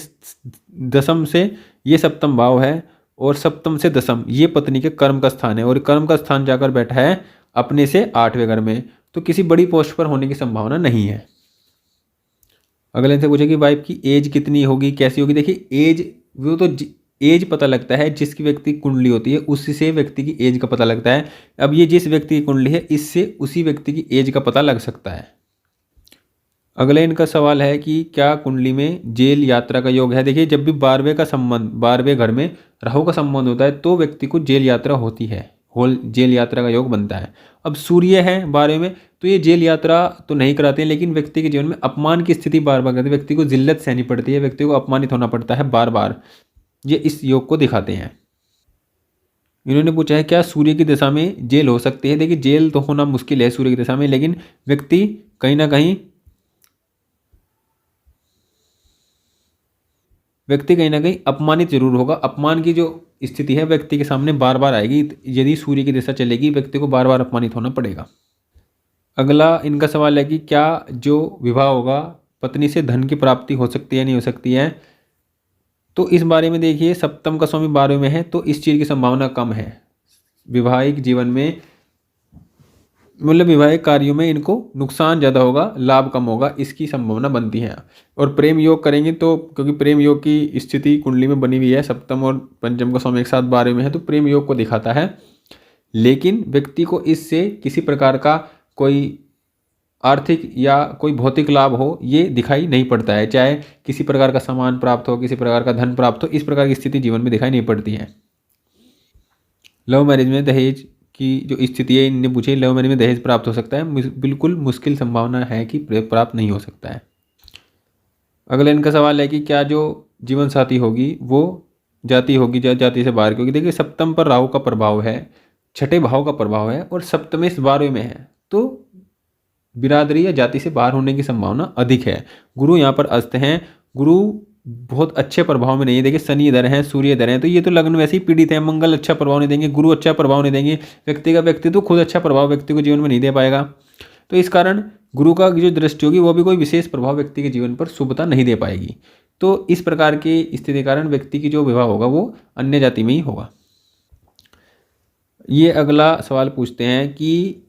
दशम से ये सप्तम भाव है और सप्तम से दशम ये पत्नी के कर्म का स्थान है और कर्म का स्थान जाकर बैठा है अपने से 8वें घर में, तो किसी बड़ी पोस्ट पर होने की संभावना नहीं है। अगले इनसे पूछे कि वाइफ की एज कितनी होगी, कैसी होगी। देखिए एज, वो तो एज पता लगता है जिसकी व्यक्ति की कुंडली होती है, उससे व्यक्ति की एज का पता लगता है। अब ये जिस व्यक्ति की कुंडली है इससे उसी व्यक्ति की एज का पता लग सकता है। अगले इनका सवाल है कि क्या कुंडली में जेल यात्रा का योग है। देखिए जब भी 12वें का संबंध, 12वें घर में राहु का संबंध होता है तो व्यक्ति को जेल यात्रा होती है, होल जेल यात्रा का योग बनता है। अब सूर्य है 12वें में तो ये जेल यात्रा तो नहीं कराते हैं, लेकिन व्यक्ति के जीवन में अपमान की स्थिति बार बार करती है, व्यक्ति को जिल्लत सहनी पड़ती है, व्यक्ति को अपमानित होना पड़ता है बार बार, ये इस योग को दिखाते हैं। इन्होंने पूछा है क्या सूर्य की दिशा में जेल हो सकती है। देखिए जेल तो होना मुश्किल है सूर्य की दिशा में, लेकिन व्यक्ति कहीं ना कहीं अपमानित जरूर होगा। अपमान की जो स्थिति है व्यक्ति के सामने बार बार आएगी, यदि सूर्य की दिशा चलेगी व्यक्ति को बार बार अपमानित होना पड़ेगा। अगला इनका सवाल है कि क्या जो विवाह होगा पत्नी से धन की प्राप्ति हो सकती है, नहीं हो सकती है। तो इस बारे में देखिए सप्तम का स्वामी 12वें में है तो इस चीज़ की संभावना कम है। वैवाहिक जीवन में, मतलब वैवाहिक कार्यों में इनको नुकसान ज़्यादा होगा, लाभ कम होगा, इसकी संभावना बनती है। और प्रेम योग करेंगे तो, क्योंकि प्रेम योग की स्थिति कुंडली में बनी हुई है, सप्तम और पंचम का स्वामी एक साथ 12वें में है तो प्रेम योग को दिखाता है, लेकिन व्यक्ति को इससे किसी प्रकार का कोई आर्थिक या कोई भौतिक लाभ हो ये दिखाई नहीं पड़ता है। चाहे किसी प्रकार का सामान प्राप्त हो, किसी प्रकार का धन प्राप्त हो, इस प्रकार की स्थिति जीवन में दिखाई नहीं पड़ती है। लव मैरिज में दहेज की जो स्थिति है इनने पूछी, लव मैरिज में दहेज प्राप्त हो सकता है, बिल्कुल मुश्किल संभावना है कि प्राप्त नहीं हो सकता है। अगला इनका सवाल है कि क्या जो जीवन साथी होगी वो जाति होगी, जाति से बाहर की होगी। देखिए सप्तम पर राहु का प्रभाव है, 6ठे भाव का प्रभाव है और सप्तमेश 12वें में है तो बिरादरी या जाति से बाहर होने की संभावना अधिक है। गुरु यहाँ पर अस्त हैं, गुरु बहुत अच्छे प्रभाव में नहीं है। देखिए शनि इधर हैं, सूर्य इधर हैं, तो ये तो लग्न वैसे ही पीड़ित है, मंगल अच्छा प्रभाव नहीं देंगे, गुरु अच्छा प्रभाव नहीं देंगे, व्यक्ति का व्यक्तित्व खुद अच्छा प्रभाव व्यक्ति को जीवन में नहीं दे पाएगा। तो इस कारण गुरु का जो दृष्टि होगी वो भी कोई विशेष प्रभाव व्यक्ति के जीवन पर शुभता नहीं दे पाएगी। तो इस प्रकार की स्थिति के कारण व्यक्ति की जो विवाह होगा वो अन्य जाति में ही होगा। ये अगला सवाल पूछते हैं कि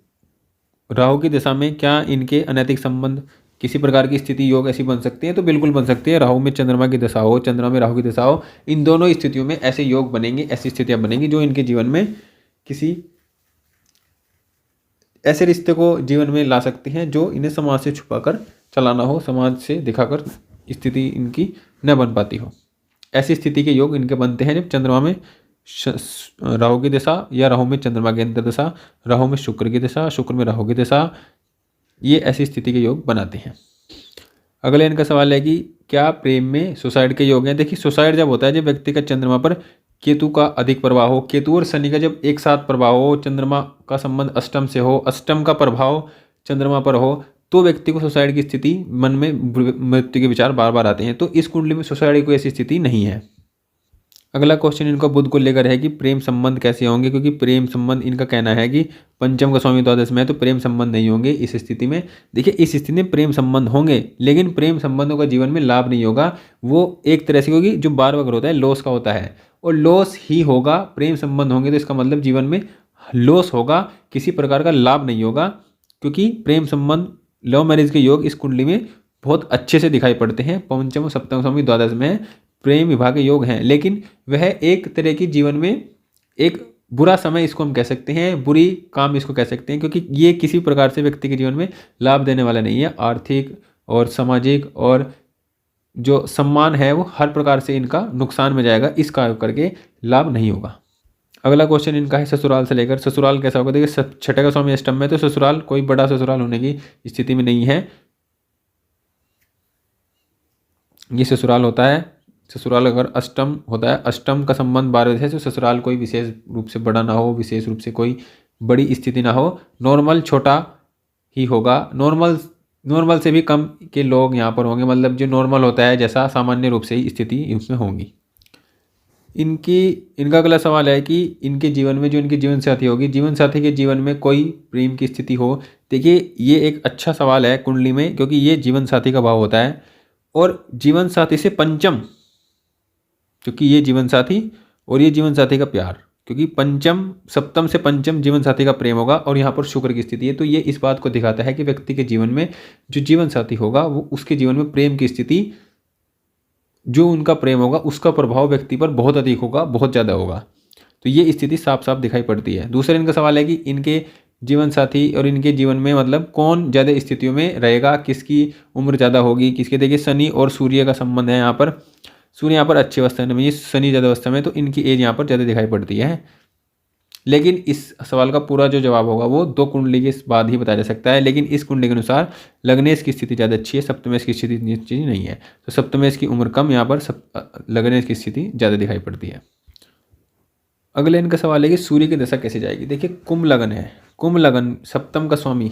राहु की दिशा में क्या इनके अनैतिक संबंध, किसी प्रकार की स्थिति योग ऐसी बन सकती है। तो बिल्कुल बन सकती है। राहु में चंद्रमा की दशा हो, चंद्रमा में राहु की दशा हो, इन दोनों स्थितियों में ऐसे योग बनेंगे, ऐसी स्थितियां बनेंगी जो इनके जीवन में किसी ऐसे रिश्ते को जीवन में ला सकती हैं जो इन्हें समाज से छुपाकर चलाना हो, समाज से दिखाकर स्थिति इनकी न बन पाती हो। ऐसी स्थिति के योग इनके बनते हैं जब चंद्रमा में राहु की दशा या राहु में चंद्रमा की अंतर दशा, राहु में शुक्र की दशा, शुक्र में राहु की दशा, ये ऐसी स्थिति के योग बनाते हैं। अगले इनका सवाल है कि क्या प्रेम में सुसाइड के योग हैं। देखिए सुसाइड जब होता है जब व्यक्ति का चंद्रमा पर केतु का अधिक प्रभाव हो, केतु और शनि का जब एक साथ प्रभाव हो, चंद्रमा का संबंध अष्टम से हो, अष्टम का प्रभाव चंद्रमा पर हो, तो व्यक्ति को सुसाइड की स्थिति, मन में मृत्यु के विचार बार बार आते हैं। तो इस कुंडली में सुसाइड की कोई ऐसी स्थिति नहीं है। अगला क्वेश्चन इनका बुध को लेकर है कि प्रेम संबंध कैसे होंगे, क्योंकि प्रेम संबंध इनका कहना है कि पंचम का स्वामी द्वादश में है तो प्रेम संबंध नहीं होंगे इस स्थिति में। देखिए इस स्थिति में प्रेम संबंध होंगे लेकिन प्रेम संबंधों का जीवन में लाभ नहीं होगा, वो एक तरह से, क्योंकि जो 12वां घर होता है लॉस का होता है और लॉस ही होगा। प्रेम संबंध होंगे तो इसका मतलब जीवन में लॉस होगा, किसी प्रकार का लाभ नहीं होगा, क्योंकि प्रेम संबंध लव मैरिज के योग इस कुंडली में बहुत अच्छे से दिखाई पड़ते हैं। पंचम और सप्तम स्वामी द्वादश में प्रेम विवाह के योग हैं, लेकिन वह एक तरह की जीवन में एक बुरा समय इसको हम कह सकते हैं, बुरी काम इसको कह सकते हैं, क्योंकि ये किसी प्रकार से व्यक्ति के जीवन में लाभ देने वाला नहीं है। आर्थिक और सामाजिक और जो सम्मान है वो हर प्रकार से इनका नुकसान में जाएगा, इस कार्य करके लाभ नहीं होगा। अगला क्वेश्चन इनका है ससुराल से लेकर, ससुराल कैसा होगा। देखिए 6ठे का स्वामी अष्टम में तो ससुराल कोई बड़ा ससुराल होने की स्थिति में नहीं है। ये ससुराल होता है। ससुराल अगर अष्टम होता है, अष्टम का संबंध 12 से, तो ससुराल कोई विशेष रूप से बड़ा ना हो, विशेष रूप से कोई बड़ी स्थिति ना हो, नॉर्मल छोटा ही होगा। नॉर्मल से भी कम के लोग यहाँ पर होंगे, मतलब जो नॉर्मल होता है जैसा सामान्य रूप से ही स्थिति उसमें होंगी। इनका अगला सवाल है कि इनके जीवन में जो इनकी जीवन साथी होगी, जीवन साथी के जीवन में कोई प्रेम की स्थिति हो। देखिए ये एक अच्छा सवाल है कुंडली में, क्योंकि ये जीवन साथी का भाव होता है और जीवन साथी से पंचम, क्योंकि ये जीवन साथी और ये जीवन साथी का प्यार, क्योंकि पंचम सप्तम से पंचम जीवन साथी का प्रेम होगा और यहाँ पर शुक्र की स्थिति है। तो ये इस बात को दिखाता है कि व्यक्ति के जीवन में जो जीवन साथी होगा वो उसके जीवन में प्रेम की स्थिति, जो उनका प्रेम होगा उसका प्रभाव व्यक्ति पर बहुत अधिक होगा, बहुत ज़्यादा होगा। तो ये स्थिति साफ साफ दिखाई पड़ती है। दूसरा इनका सवाल है कि इनके जीवन साथी और इनके जीवन में मतलब कौन ज़्यादा स्थितियों में रहेगा, किसकी उम्र ज़्यादा होगी, किसके। देखिए शनि और सूर्य का संबंध है यहाँ पर। सूर्य यहाँ पर अच्छी अवस्था में, ये शनि ज़्यादा अवस्था में, तो इनकी एज यहाँ पर ज़्यादा दिखाई पड़ती है। लेकिन इस सवाल का पूरा जो जवाब होगा वो 2 कुंडली के बाद ही बताया जा सकता है। लेकिन इस कुंडली के अनुसार लग्नेश की स्थिति ज़्यादा अच्छी है, सप्तमेश की स्थिति इतनी अच्छी नहीं है। तो सप्तमेश की उम्र कम, यहाँ पर लग्नेश की स्थिति ज़्यादा दिखाई पड़ती है। अगले इनका सवाल है कि सूर्य की दशा कैसे जाएगी। देखिए कुंभ लगन है, कुंभ लगन सप्तम का स्वामी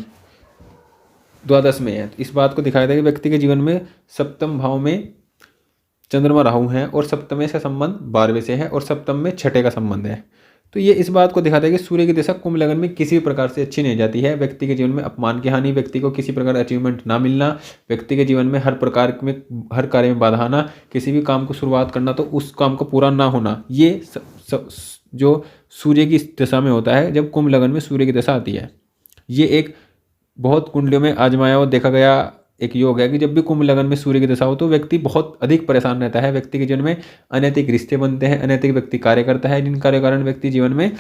द्वादश में है। तो इस बात को दिखाया था कि व्यक्ति के जीवन में सप्तम भाव में चंद्रमा राहु हैं और सप्तमेश का संबंध 12वें से है और सप्तम में छठे का संबंध है। तो ये इस बात को दिखाता है कि सूर्य की दशा कुंभ लगन में किसी भी प्रकार से अच्छी नहीं जाती है। व्यक्ति के जीवन में अपमान की हानि, व्यक्ति को किसी प्रकार अचीवमेंट ना मिलना, व्यक्ति के जीवन में हर कार्य में बाधा आना, किसी भी काम को शुरुआत करना तो उस काम को पूरा ना होना, ये जो सूर्य की दशा में होता है, जब कुंभ लगन में सूर्य की दशा आती है। ये एक बहुत कुंडलियों में आजमाया और देखा गया एक योग है कि जब भी कुंभ लगन में सूर्य की दशा हो तो व्यक्ति बहुत अधिक परेशान रहता है। व्यक्ति के जीवन में अनैतिक रिश्ते बनते हैं, अनैतिक व्यक्ति कार्य करता है, जिन कार्य कारण व्यक्ति जीवन में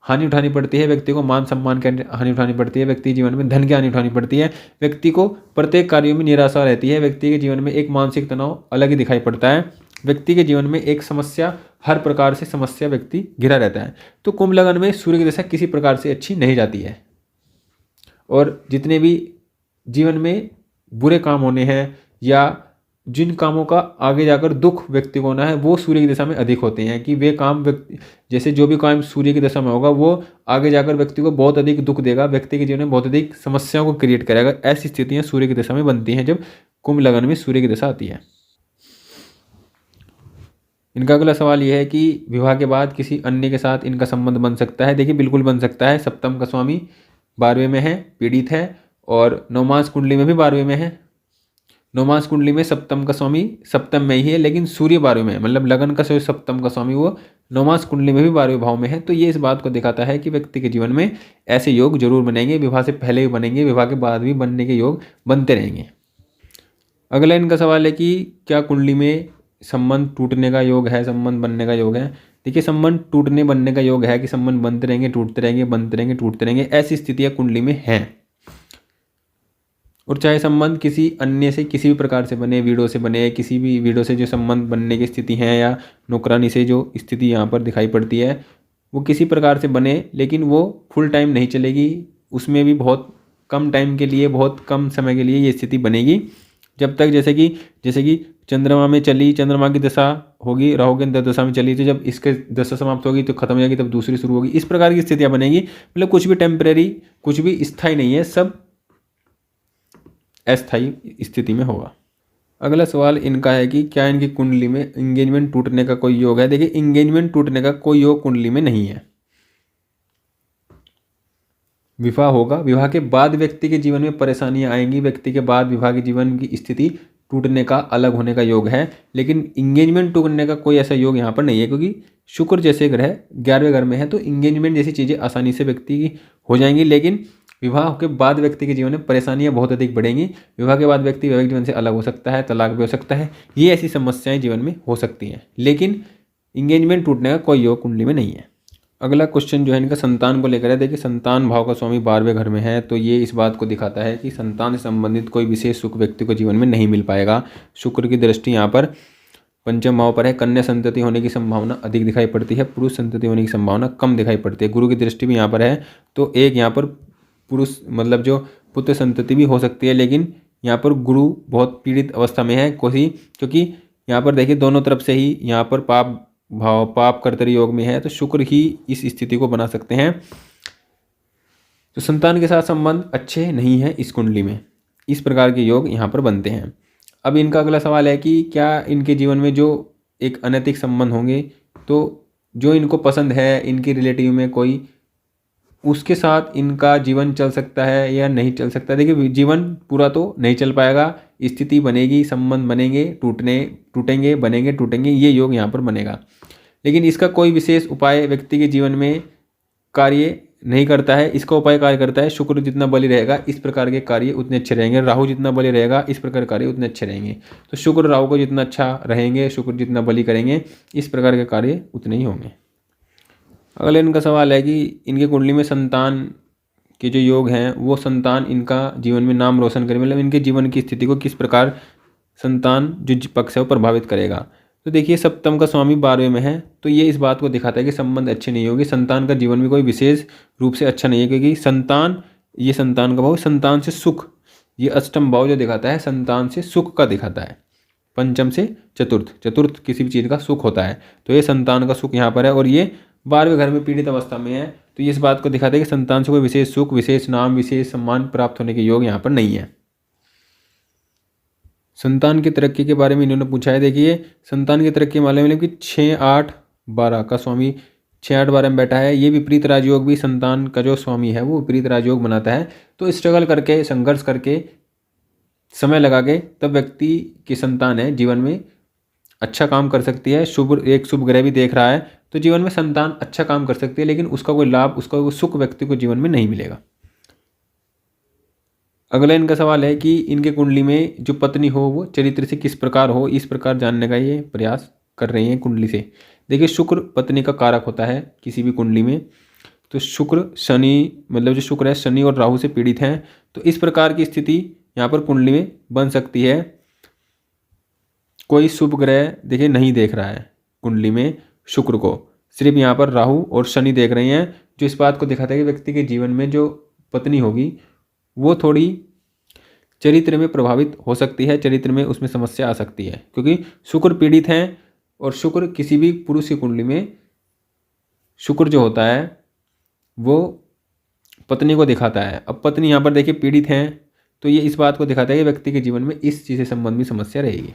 हानि उठानी पड़ती है, व्यक्ति को मान सम्मान की हानि उठानी पड़ती है, व्यक्ति जीवन में धन की हानि उठानी पड़ती है, व्यक्ति को प्रत्येक कार्यों में निराशा रहती है, व्यक्ति के जीवन में एक मानसिक तनाव अलग ही दिखाई पड़ता है, व्यक्ति के जीवन में एक समस्या, हर प्रकार से समस्या व्यक्ति घिरा रहता है। तो कुंभ लगन में सूर्य की दशा किसी प्रकार से अच्छी नहीं जाती है और जितने भी जीवन में बुरे काम होने हैं या जिन कामों का आगे जाकर दुख व्यक्ति को होना है वो सूर्य की दशा में अधिक होते हैं। कि वे काम व्यक्ति, जैसे जो भी काम सूर्य की दशा में होगा वो आगे जाकर व्यक्ति को बहुत अधिक दुख देगा, व्यक्ति के जीवन में बहुत अधिक समस्याओं को क्रिएट करेगा। ऐसी स्थितियां सूर्य की दशा में बनती हैं जब कुंभ लगन में सूर्य की दशा आती है। इनका अगला सवाल यह है कि विवाह के बाद किसी अन्य के साथ इनका संबंध बन सकता है। देखिए बिल्कुल बन सकता है। सप्तम का स्वामी 12वें में है, पीड़ित है, और नवमास कुंडली में भी 12वें में है। नवमास कुंडली में सप्तम का स्वामी सप्तम में ही है, लेकिन सूर्य 12वें में है, मतलब लगन का सप्तम का स्वामी वो नवमास कुंडली में भी 12वें भाव में है। तो ये इस बात को दिखाता है कि व्यक्ति के जीवन में ऐसे योग जरूर बनेंगे, विवाह से पहले भी बनेंगे, विवाह के बाद भी बनने के योग बनते रहेंगे। अगला इनका सवाल है कि क्या कुंडली में संबंध टूटने का योग है, संबंध बनने का योग है। देखिए संबंध टूटने बनने का योग है कि संबंध बनते रहेंगे, टूटते रहेंगे, बनते रहेंगे, टूटते रहेंगे, ऐसी स्थितियां कुंडली में हैं। और चाहे संबंध किसी अन्य से किसी भी प्रकार से बने, वीडो से बने, किसी भी वीडो से जो संबंध बनने की स्थिति है या नौकरानी से जो स्थिति यहाँ पर दिखाई पड़ती है वो किसी प्रकार से बने, लेकिन वो फुल टाइम नहीं चलेगी, उसमें भी बहुत कम टाइम के लिए, बहुत कम समय के लिए ये स्थिति बनेगी। जब तक जैसे कि चंद्रमा में चली, चंद्रमा की दशा होगी, राहु की दशा में चली, तो जब इसके दशा समाप्त होगी तो खत्म हो जाएगी, तब दूसरी शुरू होगी, इस प्रकार की स्थितियां बनेगी। मतलब कुछ भी टेम्परेरी, कुछ भी स्थायी नहीं है, सब अस्थायी स्थिति में होगा। अगला सवाल इनका है कि क्या इनकी कुंडली में इंगेजमेंट टूटने का कोई योग है। देखिए इंगेजमेंट टूटने का कोई योग कुंडली में नहीं है। विवाह होगा, विवाह के बाद व्यक्ति के जीवन में परेशानियां आएंगी, व्यक्ति के बाद विवाह के जीवन की स्थिति टूटने का, अलग होने का योग है, लेकिन इंगेजमेंट टूटने का कोई ऐसा योग यहाँ पर नहीं है, क्योंकि शुक्र जैसे ग्रह 11वें घर में है, तो इंगेजमेंट जैसी चीज़ें आसानी से व्यक्ति की हो जाएंगी। लेकिन विवाह के बाद व्यक्ति के जीवन में परेशानियां बहुत अधिक बढ़ेंगी। विवाह के बाद व्यक्ति वैवाहिक जीवन से अलग हो सकता है, तलाक भी हो सकता है, ये ऐसी समस्याएं जीवन में हो सकती हैं, लेकिन इंगेजमेंट टूटने का कोई योग कुंडली में नहीं है। अगला क्वेश्चन जो है इनका संतान को लेकर है। देखिए संतान भाव का स्वामी 12वें घर में है, तो ये इस बात को दिखाता है कि संतान से संबंधित कोई विशेष सुख व्यक्ति को जीवन में नहीं मिल पाएगा। शुक्र की दृष्टि यहाँ पर पंचम भाव पर है, कन्या संतति होने की संभावना अधिक दिखाई पड़ती है, पुरुष संतति होने की संभावना कम दिखाई पड़ती है। गुरु की दृष्टि भी यहाँ पर है, तो एक यहाँ पर पुरुष मतलब जो पुत्र संतति भी हो सकती है, लेकिन यहाँ पर गुरु बहुत पीड़ित अवस्था में है कोई, क्योंकि यहाँ पर देखिए दोनों तरफ से ही यहाँ पर पाप कर्तरी योग में है, तो शुक्र ही इस स्थिति को बना सकते हैं। तो संतान के साथ संबंध अच्छे नहीं है इस कुंडली में, इस प्रकार के योग यहाँ पर बनते हैं। अब इनका अगला सवाल है कि क्या इनके जीवन में जो एक अनैतिक संबंध होंगे, तो जो इनको पसंद है इनके रिलेटिव में कोई, उसके साथ इनका जीवन चल सकता है या नहीं चल सकता। देखिए जीवन पूरा तो नहीं चल पाएगा, स्थिति बनेगी, संबंध बनेंगे, टूटेंगे, बनेंगे, टूटेंगे, ये योग यहाँ पर बनेगा। लेकिन इसका कोई विशेष उपाय व्यक्ति के जीवन में कार्य नहीं करता है। इसका उपाय कार्य करता है शुक्र जितना बली रहेगा इस प्रकार के कार्य उतने अच्छे रहेंगे, राहु जितना बली रहेगा इस प्रकार कार्य उतने अच्छे रहेंगे। तो शुक्र राहु को जितना अच्छा रहेंगे, शुक्र जितना बली करेंगे, इस प्रकार के कार्य उतने ही होंगे। अगले इनका सवाल है कि इनके कुंडली में संतान के जो योग हैं वो संतान इनका जीवन में नाम रोशन करे, मतलब इनके जीवन की स्थिति को किस प्रकार संतान जो पक्ष है वो प्रभावित करेगा। तो देखिए सप्तम का स्वामी 12वें में है, तो ये इस बात को दिखाता है कि संबंध अच्छे नहीं होंगे, संतान का जीवन में कोई विशेष रूप से अच्छा नहीं है, क्योंकि संतान, ये संतान का भाव, संतान से सुख, ये अष्टम भाव जो दिखाता है संतान से सुख का दिखाता है। पंचम से चतुर्थ किसी भी चीज़ का सुख होता है, तो ये संतान का सुख यहाँ पर है, और ये 12वें घर में पीड़ित अवस्था में है, तो ये इस बात को दिखाता है कि संतान से कोई विशेष सुख, विशेष नाम, विशेष सम्मान प्राप्त होने के योग यहाँ पर नहीं है। संतान की तरक्की के बारे में इन्होंने पूछा है। देखिए संतान की तरक्की वाले में कि 6, 8, 12 का स्वामी 6, 8, 12 में बैठा है, ये विपरीत राजयोग भी संतान का जो स्वामी है वो विपरीत राजयोग बनाता है। तो स्ट्रगल करके, संघर्ष करके, समय लगा के तब व्यक्ति की संतान है जीवन में अच्छा काम कर सकती है। एक शुभ ग्रह भी देख रहा है, तो जीवन में संतान अच्छा काम कर सकती है, लेकिन उसका कोई लाभ, उसका कोई सुख व्यक्ति को जीवन में नहीं मिलेगा। अगला इनका सवाल है कि इनके कुंडली में जो पत्नी हो वो चरित्र से किस प्रकार हो, इस प्रकार जानने का ये प्रयास कर रही हैं कुंडली से। देखिए शुक्र पत्नी का कारक होता है किसी भी कुंडली में, तो शुक्र शनि, मतलब जो शुक्र है शनि और राहु से पीड़ित हैं, तो इस प्रकार की स्थिति यहाँ पर कुंडली में बन सकती है। कोई शुभ ग्रह देखिए नहीं देख रहा है कुंडली में शुक्र को, सिर्फ यहाँ पर राहु और शनि देख रहे हैं, जो इस बात को दिखाता है कि व्यक्ति के जीवन में जो पत्नी होगी वो थोड़ी चरित्र में प्रभावित हो सकती है, चरित्र में उसमें समस्या आ सकती है, क्योंकि शुक्र पीड़ित हैं, और शुक्र किसी भी पुरुष की कुंडली में शुक्र जो होता है वो पत्नी को दिखाता है। अब पत्नी यहाँ पर देखिए पीड़ित हैं, तो ये इस बात को दिखाता है कि व्यक्ति के जीवन में इस चीज़ से संबंध में समस्या रहेगी।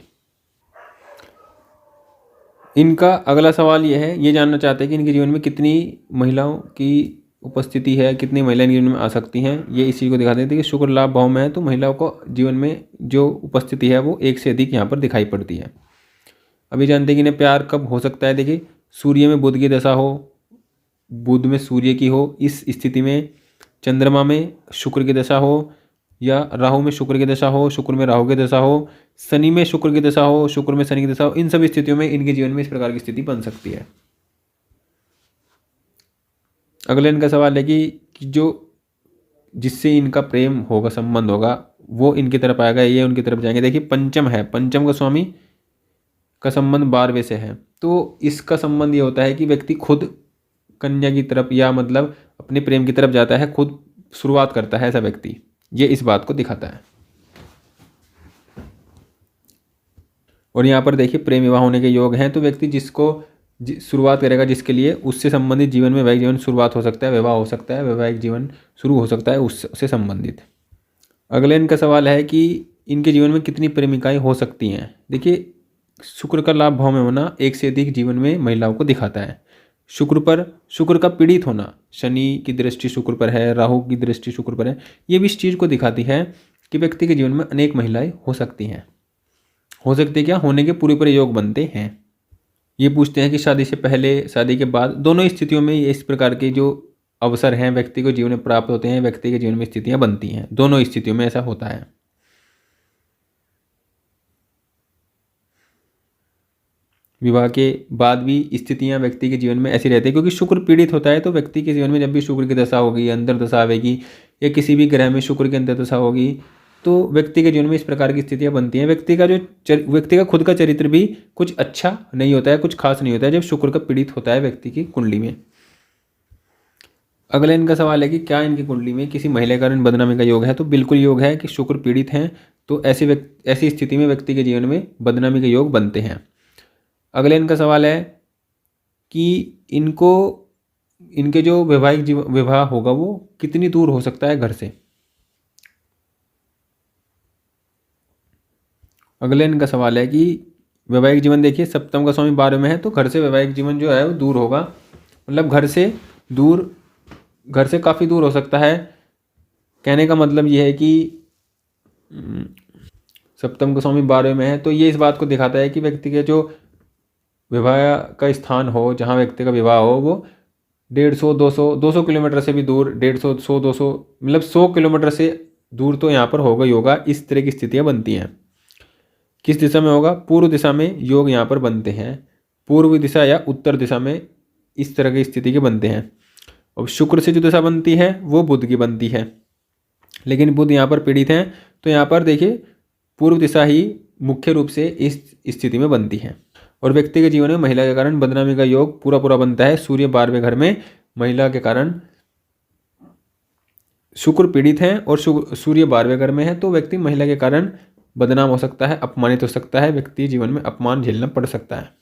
इनका अगला सवाल ये है, ये जानना चाहते हैं कि इनके जीवन में कितनी महिलाओं की उपस्थिति है, कितनी महिलाएं जीवन में आ सकती हैं, ये इसी को दिखा देते हैं कि शुक्र लाभ भाव में है, तो महिलाओं को जीवन में जो उपस्थिति है वो एक से अधिक यहाँ पर दिखाई पड़ती है। अभी जानते हैं कि इन्हें प्यार कब हो सकता है। देखिए सूर्य में बुध की दशा हो, बुध में सूर्य की हो, इस स्थिति में चंद्रमा में शुक्र की दशा हो, या राहु में शुक्र की दशा हो, शुक्र में राहु की दशा हो, शनि में शुक्र की दशा हो, शुक्र में शनि की दशा हो, इन सभी स्थितियों में इनके जीवन में इस प्रकार की स्थिति बन सकती है। अगले इनका सवाल है कि जो जिससे इनका प्रेम होगा, संबंध होगा, वो इनकी तरफ आएगा, ये उनकी तरफ जाएंगे। देखिए पंचम है, पंचम का स्वामी का संबंध 12वें से है, तो इसका संबंध ये होता है कि व्यक्ति खुद कन्या की तरफ, या मतलब अपने प्रेम की तरफ जाता है, खुद शुरुआत करता है ऐसा व्यक्ति, ये इस बात को दिखाता है। और यहाँ पर देखिए प्रेम विवाह होने के योग हैं, तो व्यक्ति जिसको शुरुआत करेगा, जिसके लिए उससे संबंधित जीवन में वैवाहिक जीवन शुरुआत हो सकता है, विवाह हो सकता है, वैवाहिक जीवन शुरू हो सकता है उससे संबंधित। अगले इनका सवाल है कि इनके जीवन में कितनी प्रेमिकाएं हो सकती हैं। देखिए शुक्र का लाभ भाव में होना एक से अधिक जीवन में महिलाओं को दिखाता है। शुक्र का पीड़ित होना, शनि की दृष्टि शुक्र पर है, राहु की दृष्टि शुक्र पर है, ये भी इस चीज़ को दिखाती है कि व्यक्ति के जीवन में अनेक महिलाएं हो सकती हैं। हो सकती क्या, होने के पूरे योग बनते हैं। ये पूछते हैं कि शादी से पहले, शादी के बाद, दोनों स्थितियों में इस प्रकार के जो अवसर हैं व्यक्ति को जीवन में प्राप्त होते हैं, व्यक्ति के जीवन में स्थितियां बनती हैं, दोनों स्थितियों में ऐसा होता है। विवाह के बाद भी स्थितियां व्यक्ति के जीवन में ऐसी रहती है, क्योंकि शुक्र पीड़ित होता है, तो व्यक्ति के जीवन में जब भी शुक्र की दशा होगी, अंतर दशा आएगी, या किसी भी ग्रह में शुक्र की अंतर दशा होगी, तो व्यक्ति के जीवन में इस प्रकार की स्थितियां बनती हैं। व्यक्ति का खुद का चरित्र भी कुछ अच्छा नहीं होता है, कुछ खास नहीं होता है, जब शुक्र का पीड़ित होता है व्यक्ति की कुंडली में। अगला इनका सवाल है कि क्या इनकी कुंडली में किसी महिला कारण बदनामी का योग है। तो बिल्कुल योग है कि शुक्र पीड़ित हैं, तो ऐसी स्थिति में व्यक्ति के जीवन में बदनामी के योग बनते हैं। अगले इनका सवाल है कि इनके जो वैवाहिक विवाह होगा वो कितनी दूर हो सकता है घर से। अगले इनका सवाल है कि वैवाहिक जीवन, देखिए सप्तम का स्वामी 12वें में है, तो घर से वैवाहिक जीवन जो है वो दूर होगा, मतलब घर से काफ़ी दूर हो सकता है। कहने का मतलब ये है कि सप्तम का स्वामी 12वें में है, तो ये इस बात को दिखाता है कि व्यक्ति के जो विवाह का स्थान हो, जहाँ व्यक्ति का विवाह हो, वो 150, 200 किलोमीटर से भी दूर, 150, 100, 200 मतलब 100 किलोमीटर से दूर तो यहाँ पर होगा ही होगा। इस तरह की स्थितियाँ बनती हैं। किस दिशा में होगा? पूर्व दिशा में योग यहाँ पर बनते हैं। पूर्व दिशा या उत्तर दिशा में इस तरह की स्थिति के बनते हैं। और शुक्र से जो दिशा बनती है वो बुध की बनती है, लेकिन बुध यहाँ पर पीड़ित हैं, तो यहाँ पर देखिए पूर्व दिशा ही मुख्य रूप से इस स्थिति में बनती है। और व्यक्ति के जीवन में महिला के कारण बदनामी का योग पूरा बनता है। सूर्य 12वें घर में महिला के कारण शुक्र पीड़ित हैं और सूर्य 12वें घर में है, तो व्यक्ति महिला के कारण बदनाम हो सकता है, अपमानित हो सकता है, व्यक्ति जीवन में अपमान झेलना पड़ सकता है।